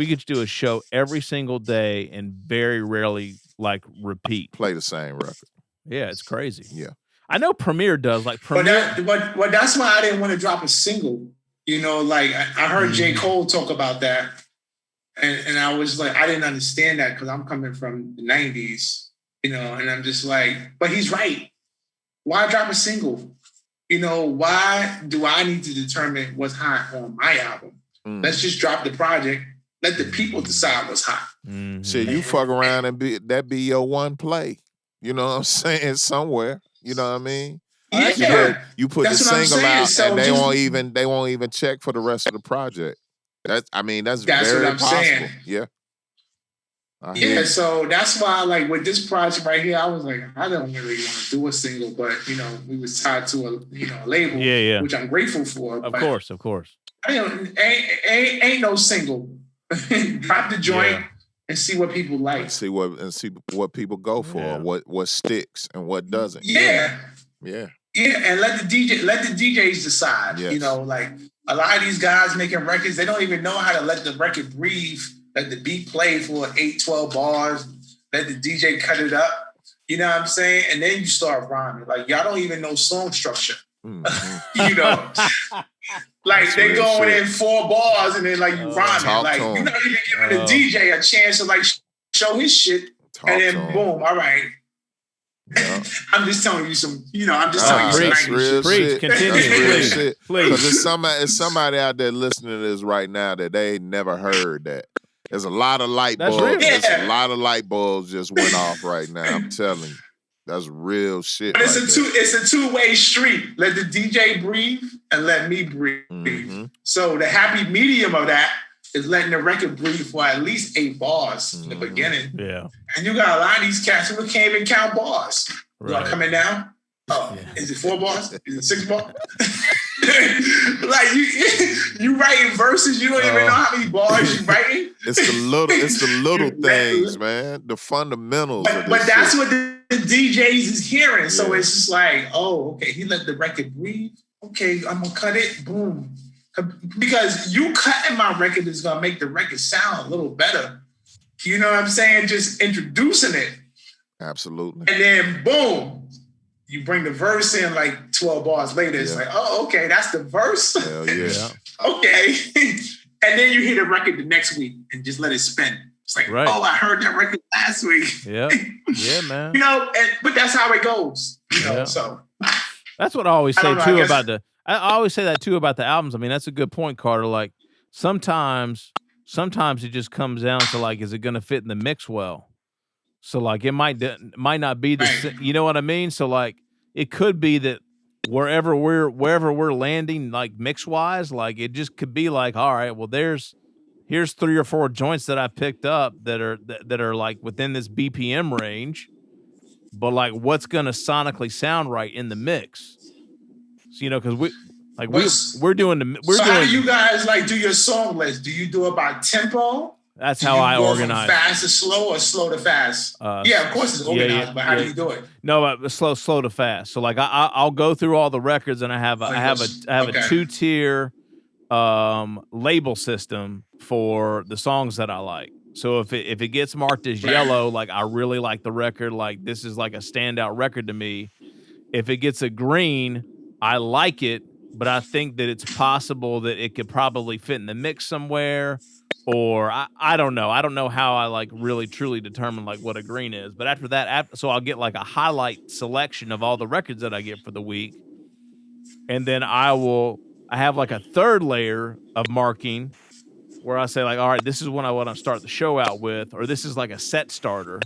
we could do a show every single day and very rarely like repeat. Play the same record. Yeah, it's crazy. Yeah. I know Premiere does, like Premiere. But that's why I didn't want to drop a single. You know, like I heard J. Cole talk about that. And I was like, I didn't understand that because I'm coming from the 90s, you know, and I'm just like, but he's right. Why drop a single? You know, why do I need to determine what's hot on my album? Let's just drop the project. Let the people decide what's hot. Shit, you fuck around and that be your one play. You know what I'm saying? Somewhere. You know what I mean? Yeah. You put the single out so and they won't even check for the rest of the project. That's very what I'm possible. Saying. Yeah. Yeah, so that's why, like, with this project right here, I was like, I don't really want to do a single, but, you know, we was tied to a label, which I'm grateful for. Of course. Ain't no single. Drop the joint and see what people like. See what people go for, what sticks and what doesn't. Yeah, and let the DJs decide. Yes. You know, like a lot of these guys making records, they don't even know how to let the record breathe. Let the beat play for 8, 12 bars. Let the DJ cut it up. You know what I'm saying? And then you start rhyming. Like, y'all don't even know song structure. You know? Like, they going in 4 bars and then, like, you rhyming. Like, you're not even giving the DJ a chance to, like, show his shit. And then, boom, all right. Yeah. I'm just telling you some, you know, I'm just telling you some real shit. Continue, please. Because it's somebody out there listening to this right now that they ain't never heard that. There's a lot of light bulbs. There's a lot of light bulbs just went off right now. I'm telling you. That's real shit. But it's a two-way street. Let the DJ breathe and let me breathe. Mm-hmm. So the happy medium of that is letting the record breathe for at least 8 bars in the beginning. Yeah. And you got a lot of these cats who can't even count bars. Right. Y'all coming down? Oh, is it 4 bars? Is it 6 bars? Like you writing verses, you don't even know how many bars you writing. It's the little things, man. The fundamentals. But that's what the DJs is hearing. So it's just like, oh, okay, he let the record breathe. Okay, I'm gonna cut it. Boom. Because you cutting my record is gonna make the record sound a little better. You know what I'm saying? Just introducing it. Absolutely. And then boom, you bring the verse in like 12 bars later. It's like, oh, okay, that's the verse. Hell yeah. Okay. And then you hear the record the next week and just let it spin. It's like, oh, I heard that record last week. Yeah. Yeah, man. You know, but that's how it goes. You know, so that's what I always say too about I always say that too about the albums. I mean, that's a good point, Carter. Like sometimes it just comes down to like, is it going to fit in the mix well? So like it might not be the you know what I mean? So like it could be that wherever we're landing like mix wise, like it just could be like, all right, well here's 3 or 4 joints that I picked up that are like within this BPM range, but like what's gonna sonically sound right in the mix? So, you know, because we're doing how do you guys like do your song list? Do you do it by tempo? That's how I organize. Fast to slow or slow to fast? Yeah, of course it's organized, but how do you do it? No, but slow to fast. So like I'll go through all the records and I have a 2-tier label system for the songs that I like. So if it gets marked as yellow, like I really like the record, like this is like a standout record to me. If it gets a green, I like it, but I think that it's possible that it could probably fit in the mix somewhere. Or I don't know. I don't know how I like really truly determine like what a green is. But after that, so I'll get like a highlight selection of all the records that I get for the week. And then I have like a 3rd layer of marking where I say like, all right, this is what I want to start the show out with, or this is like a set starter.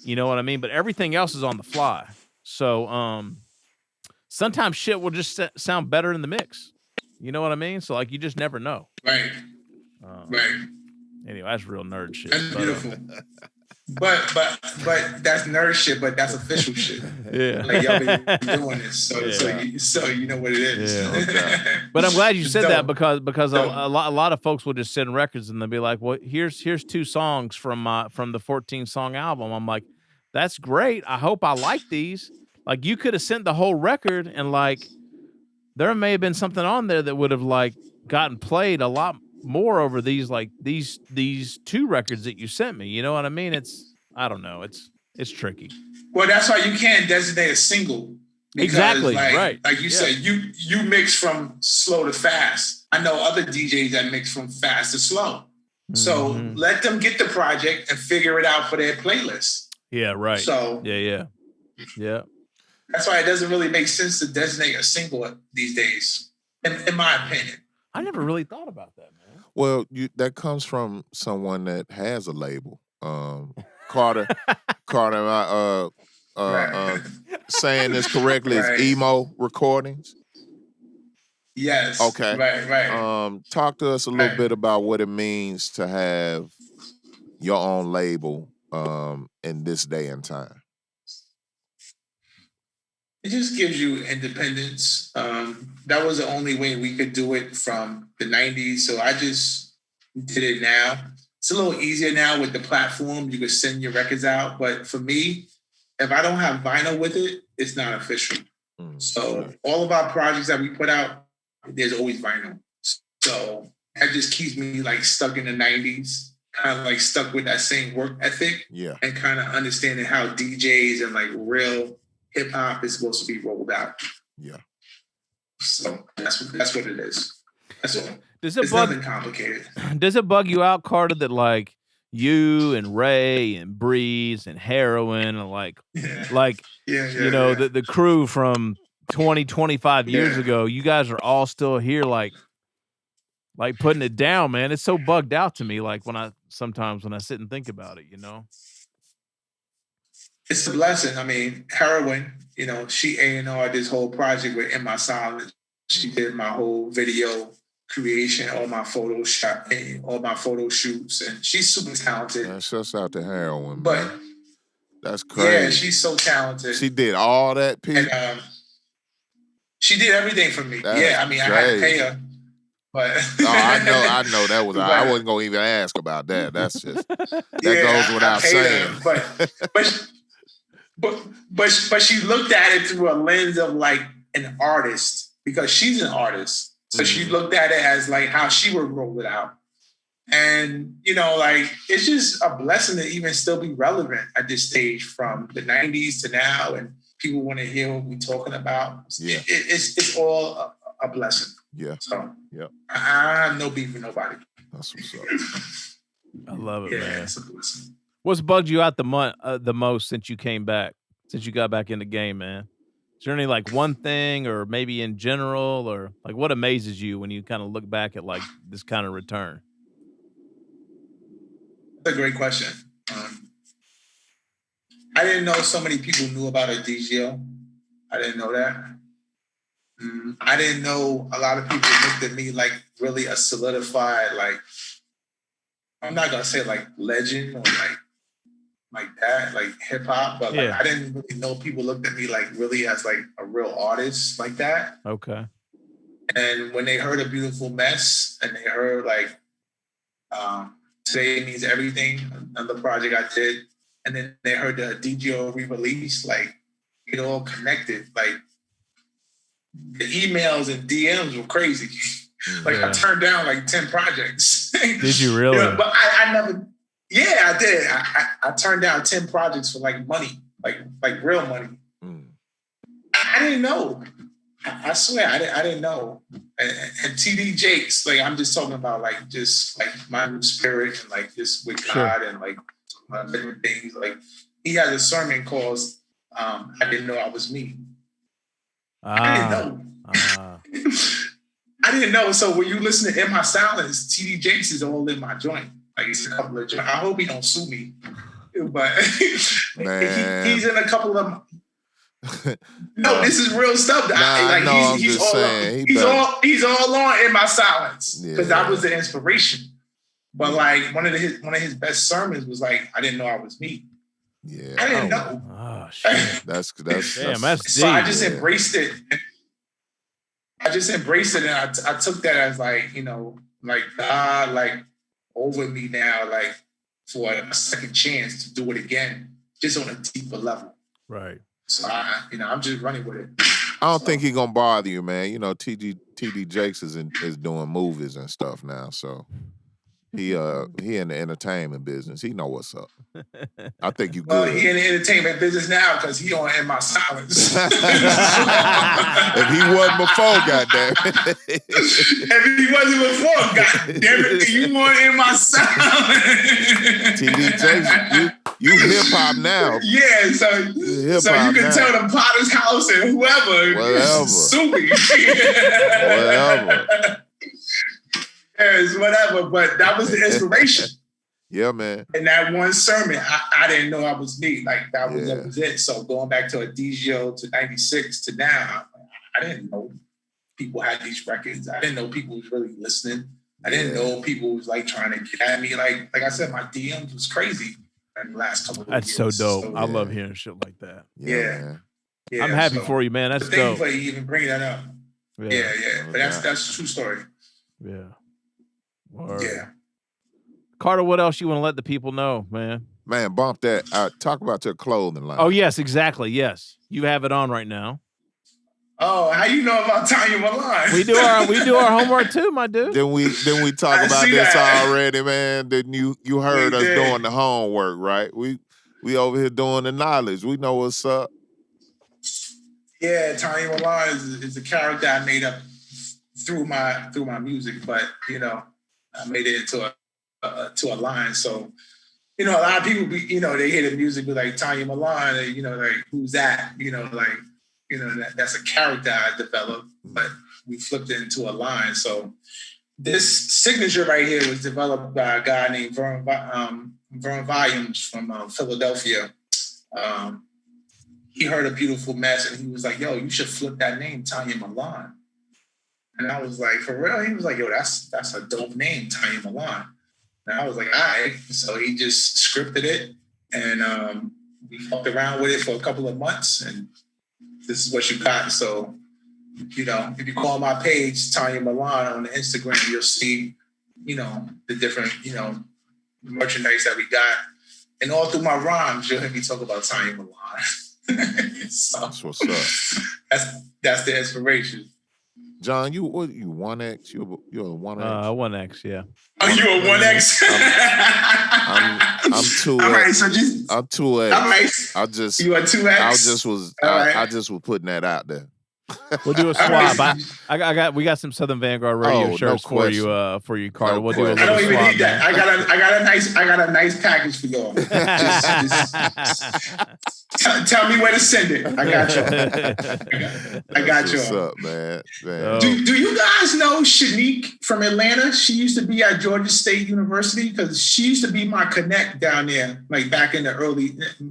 You know what I mean? But everything else is on the fly. So sometimes shit will just sound better in the mix. You know what I mean? So like you just never know. Right. Right. Anyway, that's real nerd shit. That's beautiful. But that's nerd shit, but that's official shit. Yeah. Like y'all been doing this. So you know what it is. Yeah, okay. But I'm glad you said that because a lot of folks will just send records and they'll be like, well, here's 2 songs from the 14-song album. I'm like, that's great. I hope I like these. Like you could have sent the whole record and like there may have been something on there that would have like gotten played a lot more over these these two records that you sent me. You know what I mean? I don't know. It's tricky. Well, that's why you can't designate a single. Because, exactly. Right. Like you said, you mix from slow to fast. I know other DJs that mix from fast to slow. So let them get the project and figure it out for their playlist. Yeah, right. So yeah. That's why it doesn't really make sense to designate a single these days, in my opinion. I never really thought about that, man. Well, that comes from someone that has a label. Carter, saying this correctly is Emo Recordings. Yes. Okay. Right. Talk to us a little bit about what it means to have your own label in this day and time. It just gives you independence. That was the only way we could do it from the 90s. So I just did it now. It's a little easier now with the platform. You could send your records out. But for me, if I don't have vinyl with it, it's not official. So all of our projects that we put out, there's always vinyl. So that just keeps me like stuck in the 90s, kind of like stuck with that same work ethic. Yeah. And kind of understanding how DJs and like real hip hop is supposed to be rolled out. Yeah. So that's what it is. That's all. It's nothing complicated. Does it bug you out, Carter, that like you and Ray and Breeze and Heroin and like you know, the crew from 20, 25 years ago, you guys are all still here like putting it down, man. It's so bugged out to me, like sometimes when I sit and think about it, you know? It's a blessing. I mean, Heroin, you know, she A&R'd this whole project with In My Silence. She did my whole video creation, all my photo shoots, and she's super talented. Man, shuts out to Heroin, but man. That's crazy. Yeah, she's so talented. She did all that, Pete. And, she did everything for me. That's I mean, crazy. I had to pay her. But I know that was. I wasn't gonna even ask about that. That's just goes without saying. But she looked at it through a lens of like an artist, because she's an artist. So she looked at it as like how she would roll it out. And, you know, like, it's just a blessing to even still be relevant at this stage from the 90s to now. And people want to hear what we're talking about. Yeah. It's all a blessing. Yeah. So yeah. I have no beef with nobody. That's what's up. I love it, man. It's a blessing. What's bugged you out the most since you came back, since you got back in the game, man? Is there any like one thing, or maybe in general, or like what amazes you when you kind of look back at like this kind of return? That's a great question. I didn't know so many people knew about Adagio. I didn't know that. I didn't know a lot of people looked at me like really a solidified, like, I'm not gonna say like legend or like that, like hip hop, but like, I didn't really know people looked at me like really as like a real artist like that. Okay. And when they heard A Beautiful Mess and they heard like Today Means Everything, another project I did, and then they heard the Adagio re-release, like it all connected. Like the emails and DMs were crazy. Like I turned down like 10 projects. Did you really? You know, but I never. Yeah, I did. I turned down 10 projects for like money, like real money. I didn't know. I swear, I didn't know. And TD Jakes, like I'm just talking about like just like my new spirit and like just with God and like different things. Like he has a sermon called "I Didn't Know I Was Me." I didn't know. I didn't know. So when you listen to In My Silence, TD Jakes is all in my joint. Like it's a couple of joints. I hope he don't sue me, but he's in a couple of. No, this is real stuff. He's all on In My Silence because that was the inspiration. But like one of his best sermons was like, "I didn't know I was me." Yeah, I didn't know. Oh shit! That's damn. That's so deep. I just embraced it. And I took that as like, you know, like God, like over me now, like for a second chance to do it again, just on a deeper level. Right. So I'm just running with it. I don't think he's gonna bother you, man. You know, TD Jakes is doing movies and stuff now, so he in the entertainment business. He know what's up. I think you good. Well, he in the entertainment business now because he don't end my silence. If he wasn't before, goddamn. If he wasn't before, goddamn it, you want in my silence. TD Jakes, you hip hop now. Yeah, so you can tell the Potter's House and whoever. Whatever. Sue me. Whatever. Yes, whatever. But that was the inspiration. Yeah, man. In that one sermon, I didn't know I was me. Like that was it. So going back to Adagio to 96 to now, I didn't know people had these records. I didn't know people was really listening. I didn't know people was like trying to get at me. Like I said, my DMs was crazy in the last couple of years. That's so dope. So, I love hearing shit like that. Yeah. I'm happy for you, man. That's dope. Thank you for even bringing that up. Yeah. But that's a true story. Yeah. Word. Yeah. Carter, what else you want to let the people know, man? Man, bump that. Talk about your clothing line. Oh, yes, exactly. Yes. You have it on right now. Oh, how you know about Tanya Milan? We do our homework too, my dude. Then we talk about this already, man. Then you heard us doing the homework, right? We over here doing the knowledge. We know what's up. Yeah, Tanya Milan is a character I made up through my music, but you know, I made it into a line. So, you know, a lot of people they hear the music be like Tanya Milan, and, you know, like who's that? You know, like, you know, that's a character I developed, but we flipped it into a line. So this signature right here was developed by a guy named Vern Volumes from Philadelphia. He heard A Beautiful Mess and he was like, yo, you should flip that name, Tanya Milan. And I was like, for real? He was like, yo, that's a dope name, Tanya Milan. And I was like, all right. So he just scripted it and we fucked around with it for a couple of months and this is what you got. So, you know, if you call my page, Tanya Milan on the Instagram, you'll see, you know, the different, you know, merchandise that we got. And all through my rhymes, you'll hear me talk about Tanya Milan. So, that's what's up. That's the inspiration. John, you 1X? You're a 1X? 1X, yeah. Oh, you a 1X? I'm 2X. All right, so I'm 2X. All right. You are 2X? I just was putting that out there. We'll do a swap. We got some Southern Vanguard radio shirts for you, Carter. We'll do a little I don't even swap, need that. I got a nice package for y'all. Tell me where to send it. I got y'all. I got y'all. What's up, man? Do you guys know Shanique from Atlanta? She used to be at Georgia State University because she used to be my connect down there, like back in the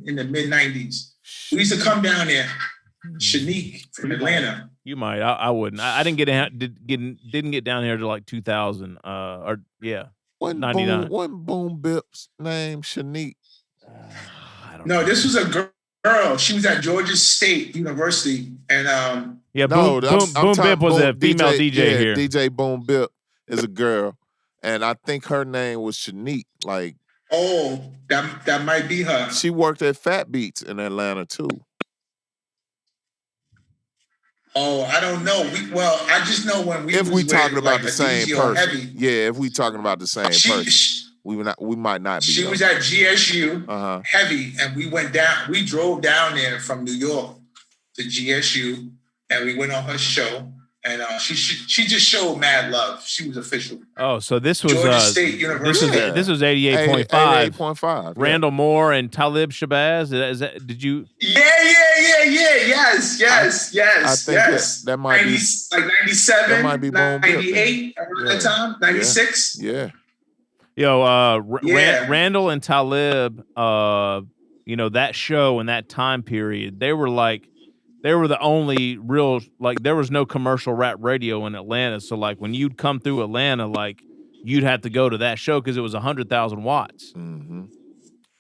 mid 90s. We used to come down there. Shanique from Atlanta. You might. I wouldn't. I didn't get down here to like 2000. Wasn't 99. Wasn't Boom Bip's name Shanique? I don't know. This was a girl. She was at Georgia State University, and Boom Bip was a female DJ here. DJ Boom Bip is a girl, and I think her name was Shanique. Like, oh, that might be her. She worked at Fat Beats in Atlanta too. Oh, I don't know. I just know when we. If we talking about like the same person, Heavy. Yeah. If we talking about the same person, we might not be. She was at GSU Heavy, and we went down. We drove down there from New York to GSU, and we went on her show. And she just showed mad love. She was official. Oh, so this was Georgia State University. This was 88.5. 88.5. Randall Moore and Talib Shabazz. Is that? Did you? Yeah. Yes. I think that might be like 97. That might be 98 around that time. 96. Yeah. Yo, Randall and Talib. You know, that show and that time period, they were the only real, like, there was no commercial rap radio in Atlanta. So, like, when you'd come through Atlanta, like, you'd have to go to that show because it was 100,000 watts. Mm-hmm.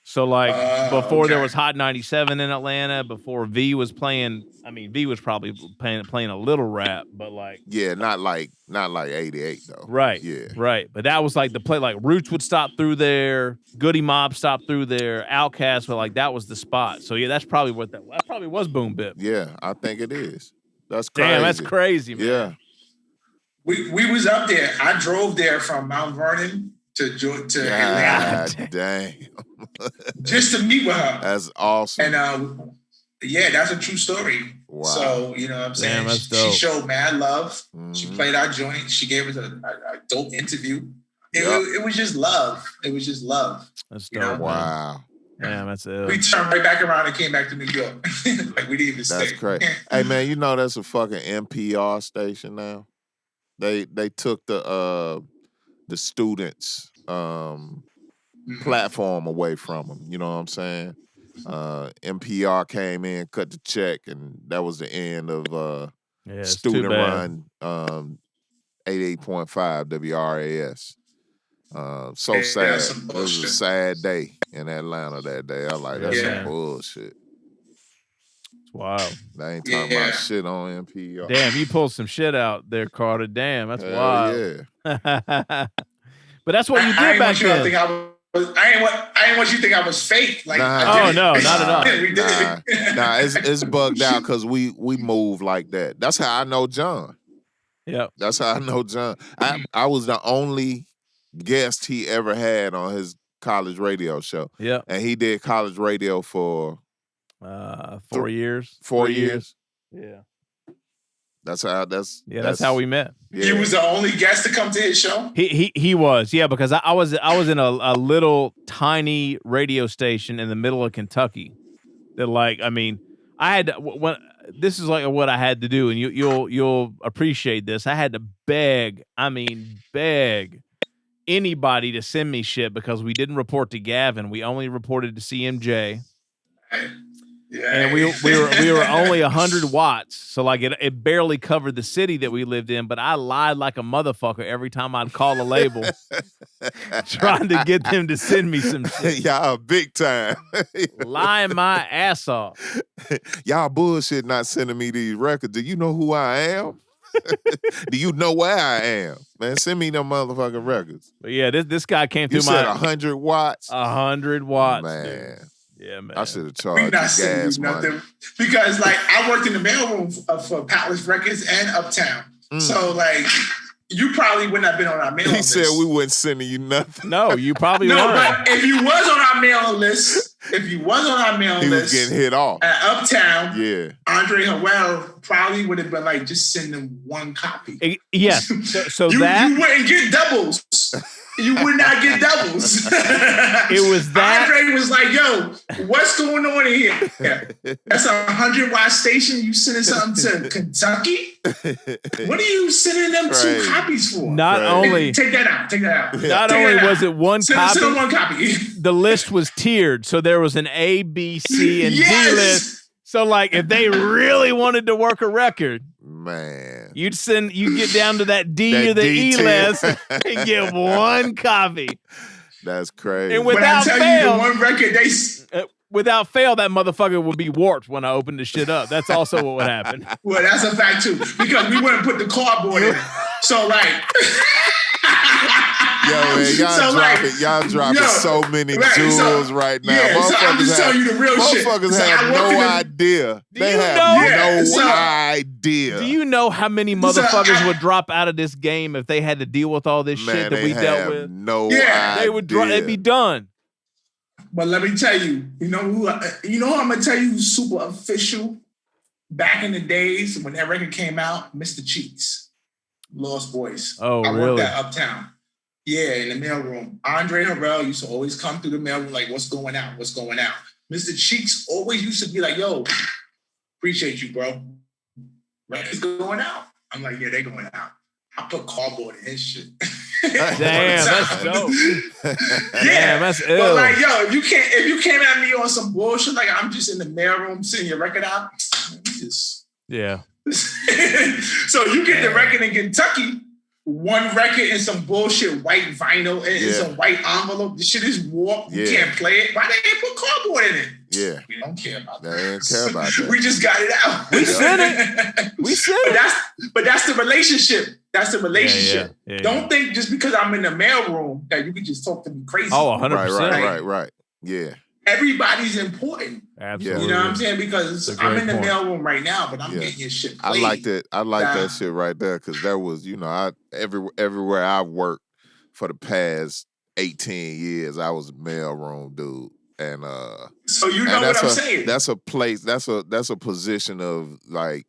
So, like, before there was Hot 97 in Atlanta, before V was playing, I mean, V was probably playing a little rap, but, like. Yeah, not like 88, though. Right. Yeah. Right. But that was, like, the play, like, Roots would stop through there, Goody Mob stopped through there, Outkast, but, like, that was the spot. So, yeah, that probably was Boom Bip. Yeah, I think it is. That's crazy. Damn, that's crazy, man. Yeah. We was up there. I drove there from Mount Vernon to Atlanta. God damn. Just to meet with her. That's awesome. And yeah, that's a true story. Wow. So, you know what I'm saying? Damn, that's She dope. showed mad love. Mm-hmm. She played our joint. She gave us a dope interview. Yep. It was just love. It was just love. That's You know? dope. Wow. Damn, that's ill. We turned right back around and came back to New York. Like we didn't even stay. That's crazy. Hey man, you know that's a fucking NPR station now. They took the students platform away from them. You know what I'm saying? NPR came in, cut the check, and that was the end of student run 88.5 WRAS. So sad. It was a sad day in Atlanta that day. I was like, that's some bullshit. Wow. They ain't talking about shit on NPR. Damn, you pulled some shit out there, Carter. Damn, that's wild. Yeah. But that's what you did back then. I ain't want you to think I was fake. Like, no, not at all. Nah, it's bugged out because we move like that. That's how I know John. Yeah. That's how I know John. I was the only guest he ever had on his college radio show. Yeah. And he did college radio for 4 years. 4 years. Yeah. That's how we met. Yeah. He was the only guest to come to his show? He was, yeah, because I was in a little tiny radio station in the middle of Kentucky. That I had this is like what I had to do, and you'll appreciate this. I had to beg anybody to send me shit because we didn't report to Gavin. We only reported to CMJ. Yeah. And we were only 100 watts, so like it barely covered the city that we lived in. But I lied like a motherfucker every time I'd call a label, trying to get them to send me some shit. Y'all big time, lying my ass off. Y'all bullshit not sending me these records. Do you know who I am? Do you know where I am, man? Send me them motherfucking records. But yeah, this guy came through you said 100 watts. 100 watts, man. Dude. Yeah, man. I should have charged you gas money. Because, like, I worked in the mailroom for Palace Records and Uptown. So, like, you probably wouldn't have been on our mailing list. He said we wouldn't sending you nothing. No, you probably weren't. But if you was on our mailing list, he was getting hit off at Uptown. Yeah, Andre Harrell probably would have been like, just send them one copy. Yes. So you wouldn't get doubles. You would not get doubles. It was that. Andre was like, yo, what's going on in here? That's a 100-watt station. You sending something to Kentucky? What are you sending them 2 copies for? Not only. Take that out. Not only was it one copy. Send one copy. The list was tiered. So there was an A, B, C, and D list. So like if they really wanted to work a record, man, you'd get down to that D or the E list and get one copy. That's crazy. And without fail, one record without fail, that motherfucker would be warped when I opened the shit up. That's also what would happen. Well, that's a fact too, because we wouldn't put the cardboard in. So like. Yo, man, y'all dropping so many jewels right now. Yeah, so I'm just telling you the real shit. Motherfuckers have no idea. They have no idea. Do you know how many motherfuckers would drop out of this game if they had to deal with all this shit that we dealt with? No idea. They would they'd be done. But let me tell you, you know who I'm gonna tell you who's super official back in the days when that record came out? Mr. Cheeks. Lost Boys. Oh, I really? worked at Uptown. Yeah, in the mailroom. Andre Harrell used to always come through the mailroom like, what's going out? What's going out? Mr. Cheeks always used to be like, yo, appreciate you, bro. Records going out. I'm like, yeah, they going out. I put cardboard in his shit. Damn, that's dope. Yeah, that's ill. But like, yo, if you came at me on some bullshit, like I'm just in the mailroom sending your record out, yeah. So you get the record in Kentucky, one record in some bullshit white vinyl and some white envelope. The shit is warped. You can't play it. Why they ain't put cardboard in it? Yeah. We don't care about that. They ain't care about that. We just got it out. We said it. We said it. But that's the relationship. That's the relationship. Yeah. Don't think just because I'm in the mailroom that you can just talk to me crazy. Oh, 100%. Right. Yeah. Everybody's important. Absolutely. You know what I'm saying? Because I'm in the mailroom right now, but I'm getting your shit played. I like that shit right there because that was, everywhere I've worked for the past 18 years, I was a mailroom dude. And so you know what I'm saying? That's a place, that's a position of like,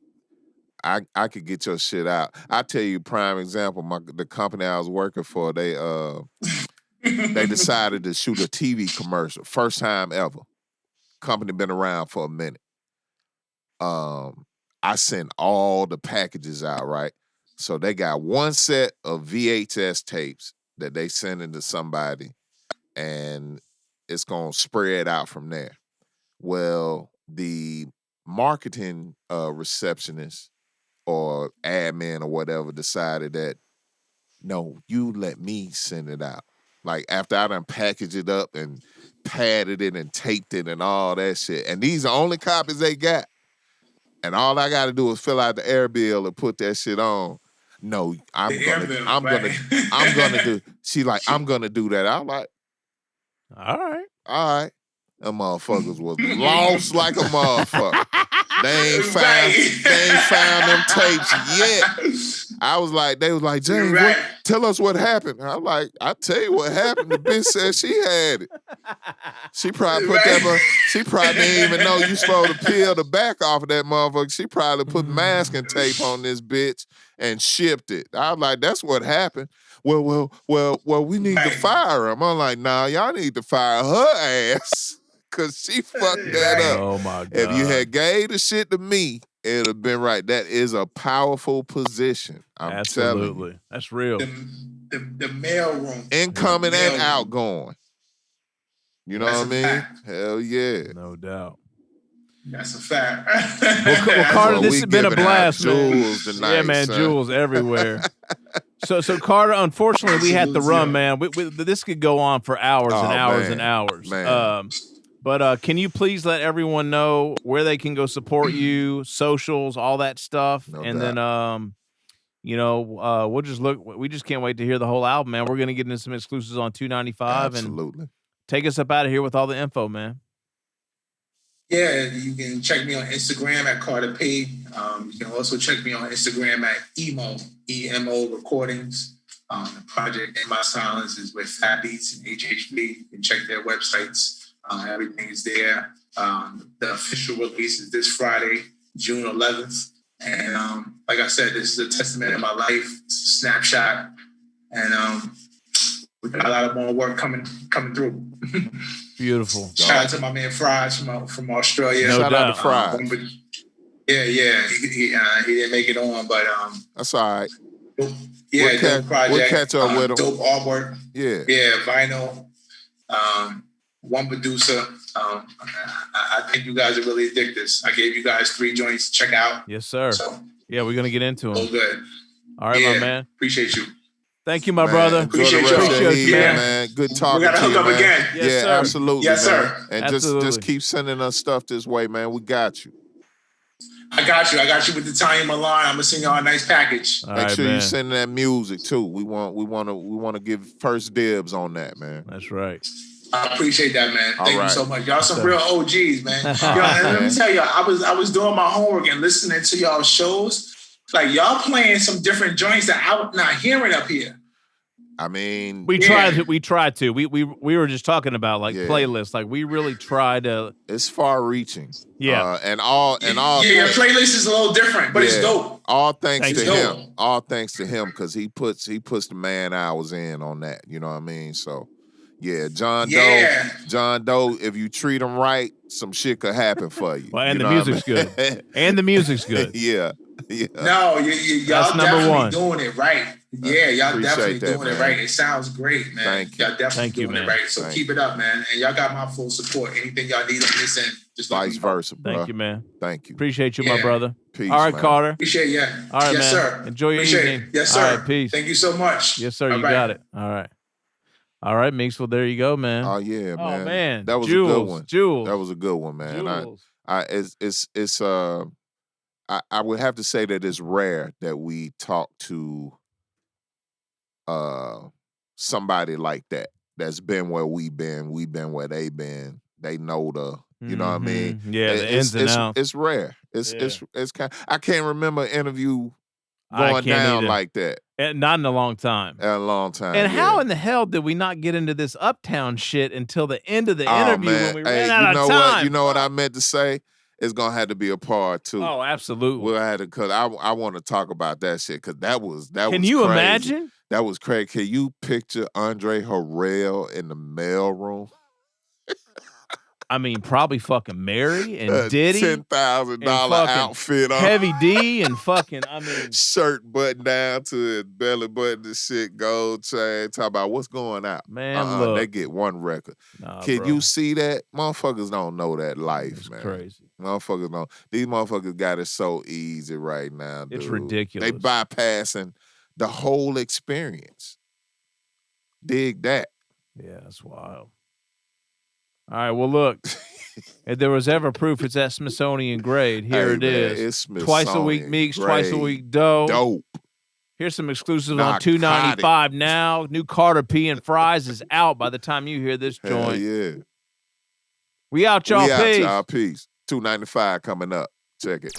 I could get your shit out. I tell you, prime example, the company I was working for, they decided to shoot a TV commercial. First time ever. Company been around for a minute. I sent all the packages out, right? So they got one set of VHS tapes that they send into somebody, and it's gonna spread out from there. Well, the marketing receptionist or admin or whatever decided that, no, you let me send it out. Like after I done packaged it up and padded it and taped it and all that shit. And these are only copies they got. And all I gotta do is fill out the air bill and put that shit on. No, I'm gonna do. She like, I'm gonna do that. I'm like, all right. Them motherfuckers was lost like a motherfucker. They ain't found them tapes yet. They was like, James, tell us what happened. I'm like, I tell you what happened. The bitch said she had it. She probably put she probably didn't even know you supposed to peel the back off of that motherfucker. She probably put masking tape on this bitch and shipped it. I was like, that's what happened. Well, we need to fire him. I'm like, nah, y'all need to fire her ass. Cause she fucked that up. Oh my God. If you had gave the shit to me, it'd have been right. That is a powerful position. I'm telling you. That's real. The mailroom. Incoming and outgoing. You know what I mean? Fact. Hell yeah. No doubt. That's a fact. Well, Carter, this has been a blast, man. Jewels tonight, yeah, man, son. jewels everywhere. So Carter, unfortunately, we had to run, man. This could go on for hours and hours and hours. Man. But can you please let everyone know where they can go support you, socials, all that stuff, and then we'll just look. We just can't wait to hear the whole album, man. We're gonna get into some exclusives on 295, Absolutely. and take us up out of here with all the info, man. Yeah, you can check me on Instagram at Carta'P. You can also check me on Instagram at EMO Recordings. The project In My Silence is with Fat Beats and HHB. You can check their websites. Everything is there. The official release is this Friday, June 11th. And like I said, this is a testament of my life. It's a snapshot. And we got a lot of more work coming through. Beautiful. Shout out to my man Phries from Australia. Shout out to Phries. Yeah. He didn't make it on, but that's all right. Yeah, dope project. We'll catch up with him. Dope artwork. Yeah, vinyl. One producer. I think you guys are really addicted. I gave you guys 3 joints to check out. Yes, sir. So, yeah, we're gonna get into them. Oh, good. All right, my man. Appreciate you. Thank you, my brother. Appreciate you, man. Good talking to you, man. We gotta hook up again. Yes, sir. Absolutely. Yes, man. sir. And just keep sending us stuff this way, man. We got you. I got you with the TANYA MILAN. I'm gonna send y'all a nice package. Make sure you send that music too. We want to give first dibs on that, man. That's right. I appreciate that, man. Thank you so much. Y'all some real OGs, man. Let me tell you, I was doing my homework and listening to y'all shows. Like y'all playing some different joints that I'm not hearing up here. I mean, we tried to. We were just talking about playlists. Like we really try to. It's far reaching. Yeah, and all. Yeah, your playlist is a little different, but it's dope. All thanks to him. All thanks to him because he puts the man hours in on that. You know what I mean? So. Yeah, John Doe, if you treat him right, some shit could happen for you. Well, and the music's good. And the music's good. Yeah. No, y'all definitely doing it right. Yeah, y'all definitely doing it right. It sounds great, man. Thank you. Y'all definitely doing it right. So keep it up, man. And y'all got my full support. Anything y'all need on this end, just vice versa, bro. Thank you, man. Thank you. Appreciate you, my brother. Peace, all right, man. Carter. Appreciate you. All right, yes, man. Sir. Enjoy your evening. Yes, sir. All right, peace. Thank you so much. Yes, sir. You got it. All right. All right, Meeks. Well, there you go, man. Oh yeah, man. Oh man, that was a good one. Jules. That was a good one, man. Jules. I would have to say that it's rare that we talk to somebody like that. That's been where we've been where they've been. They know You know what I mean? Yeah, the ins and outs. It's rare. It's kind. I can't remember an interview going down either. like that. And not in a long time. A long time. And how in the hell did we not get into this Uptown shit until the end of the interview when we ran out of time? You know what I meant to say? It's gonna have to be a part 2. Oh, absolutely. We'll have to, cause I want to talk about that shit, cause that was Can you crazy. imagine? That was crazy. Can you picture Andre Harrell in the mailroom? I mean, probably fucking Mary and Diddy. $10,000 outfit on. Heavy D and fucking, I mean. Shirt button down to his belly button and shit, gold chain. Talk about what's going out. Man, look. They get one record. Nah, Can bro. you see that? Motherfuckers don't know that life, It's man. crazy. Motherfuckers don't. These motherfuckers got it so easy right now, dude. It's ridiculous. They bypassing the whole experience. Dig that. Yeah, that's wild. All right, well, look, if there was ever proof it's that Smithsonian grade, here it is. It's Smithsonian Twice a week Meeks, twice a week Doe. Dope. Here's some exclusives on $2.95 now. New Carta'P and Phries is out by the time you hear this joint. Hell yeah. We out, y'all. We out, Peace. y'all. Peace. $2.95 coming up. Check it.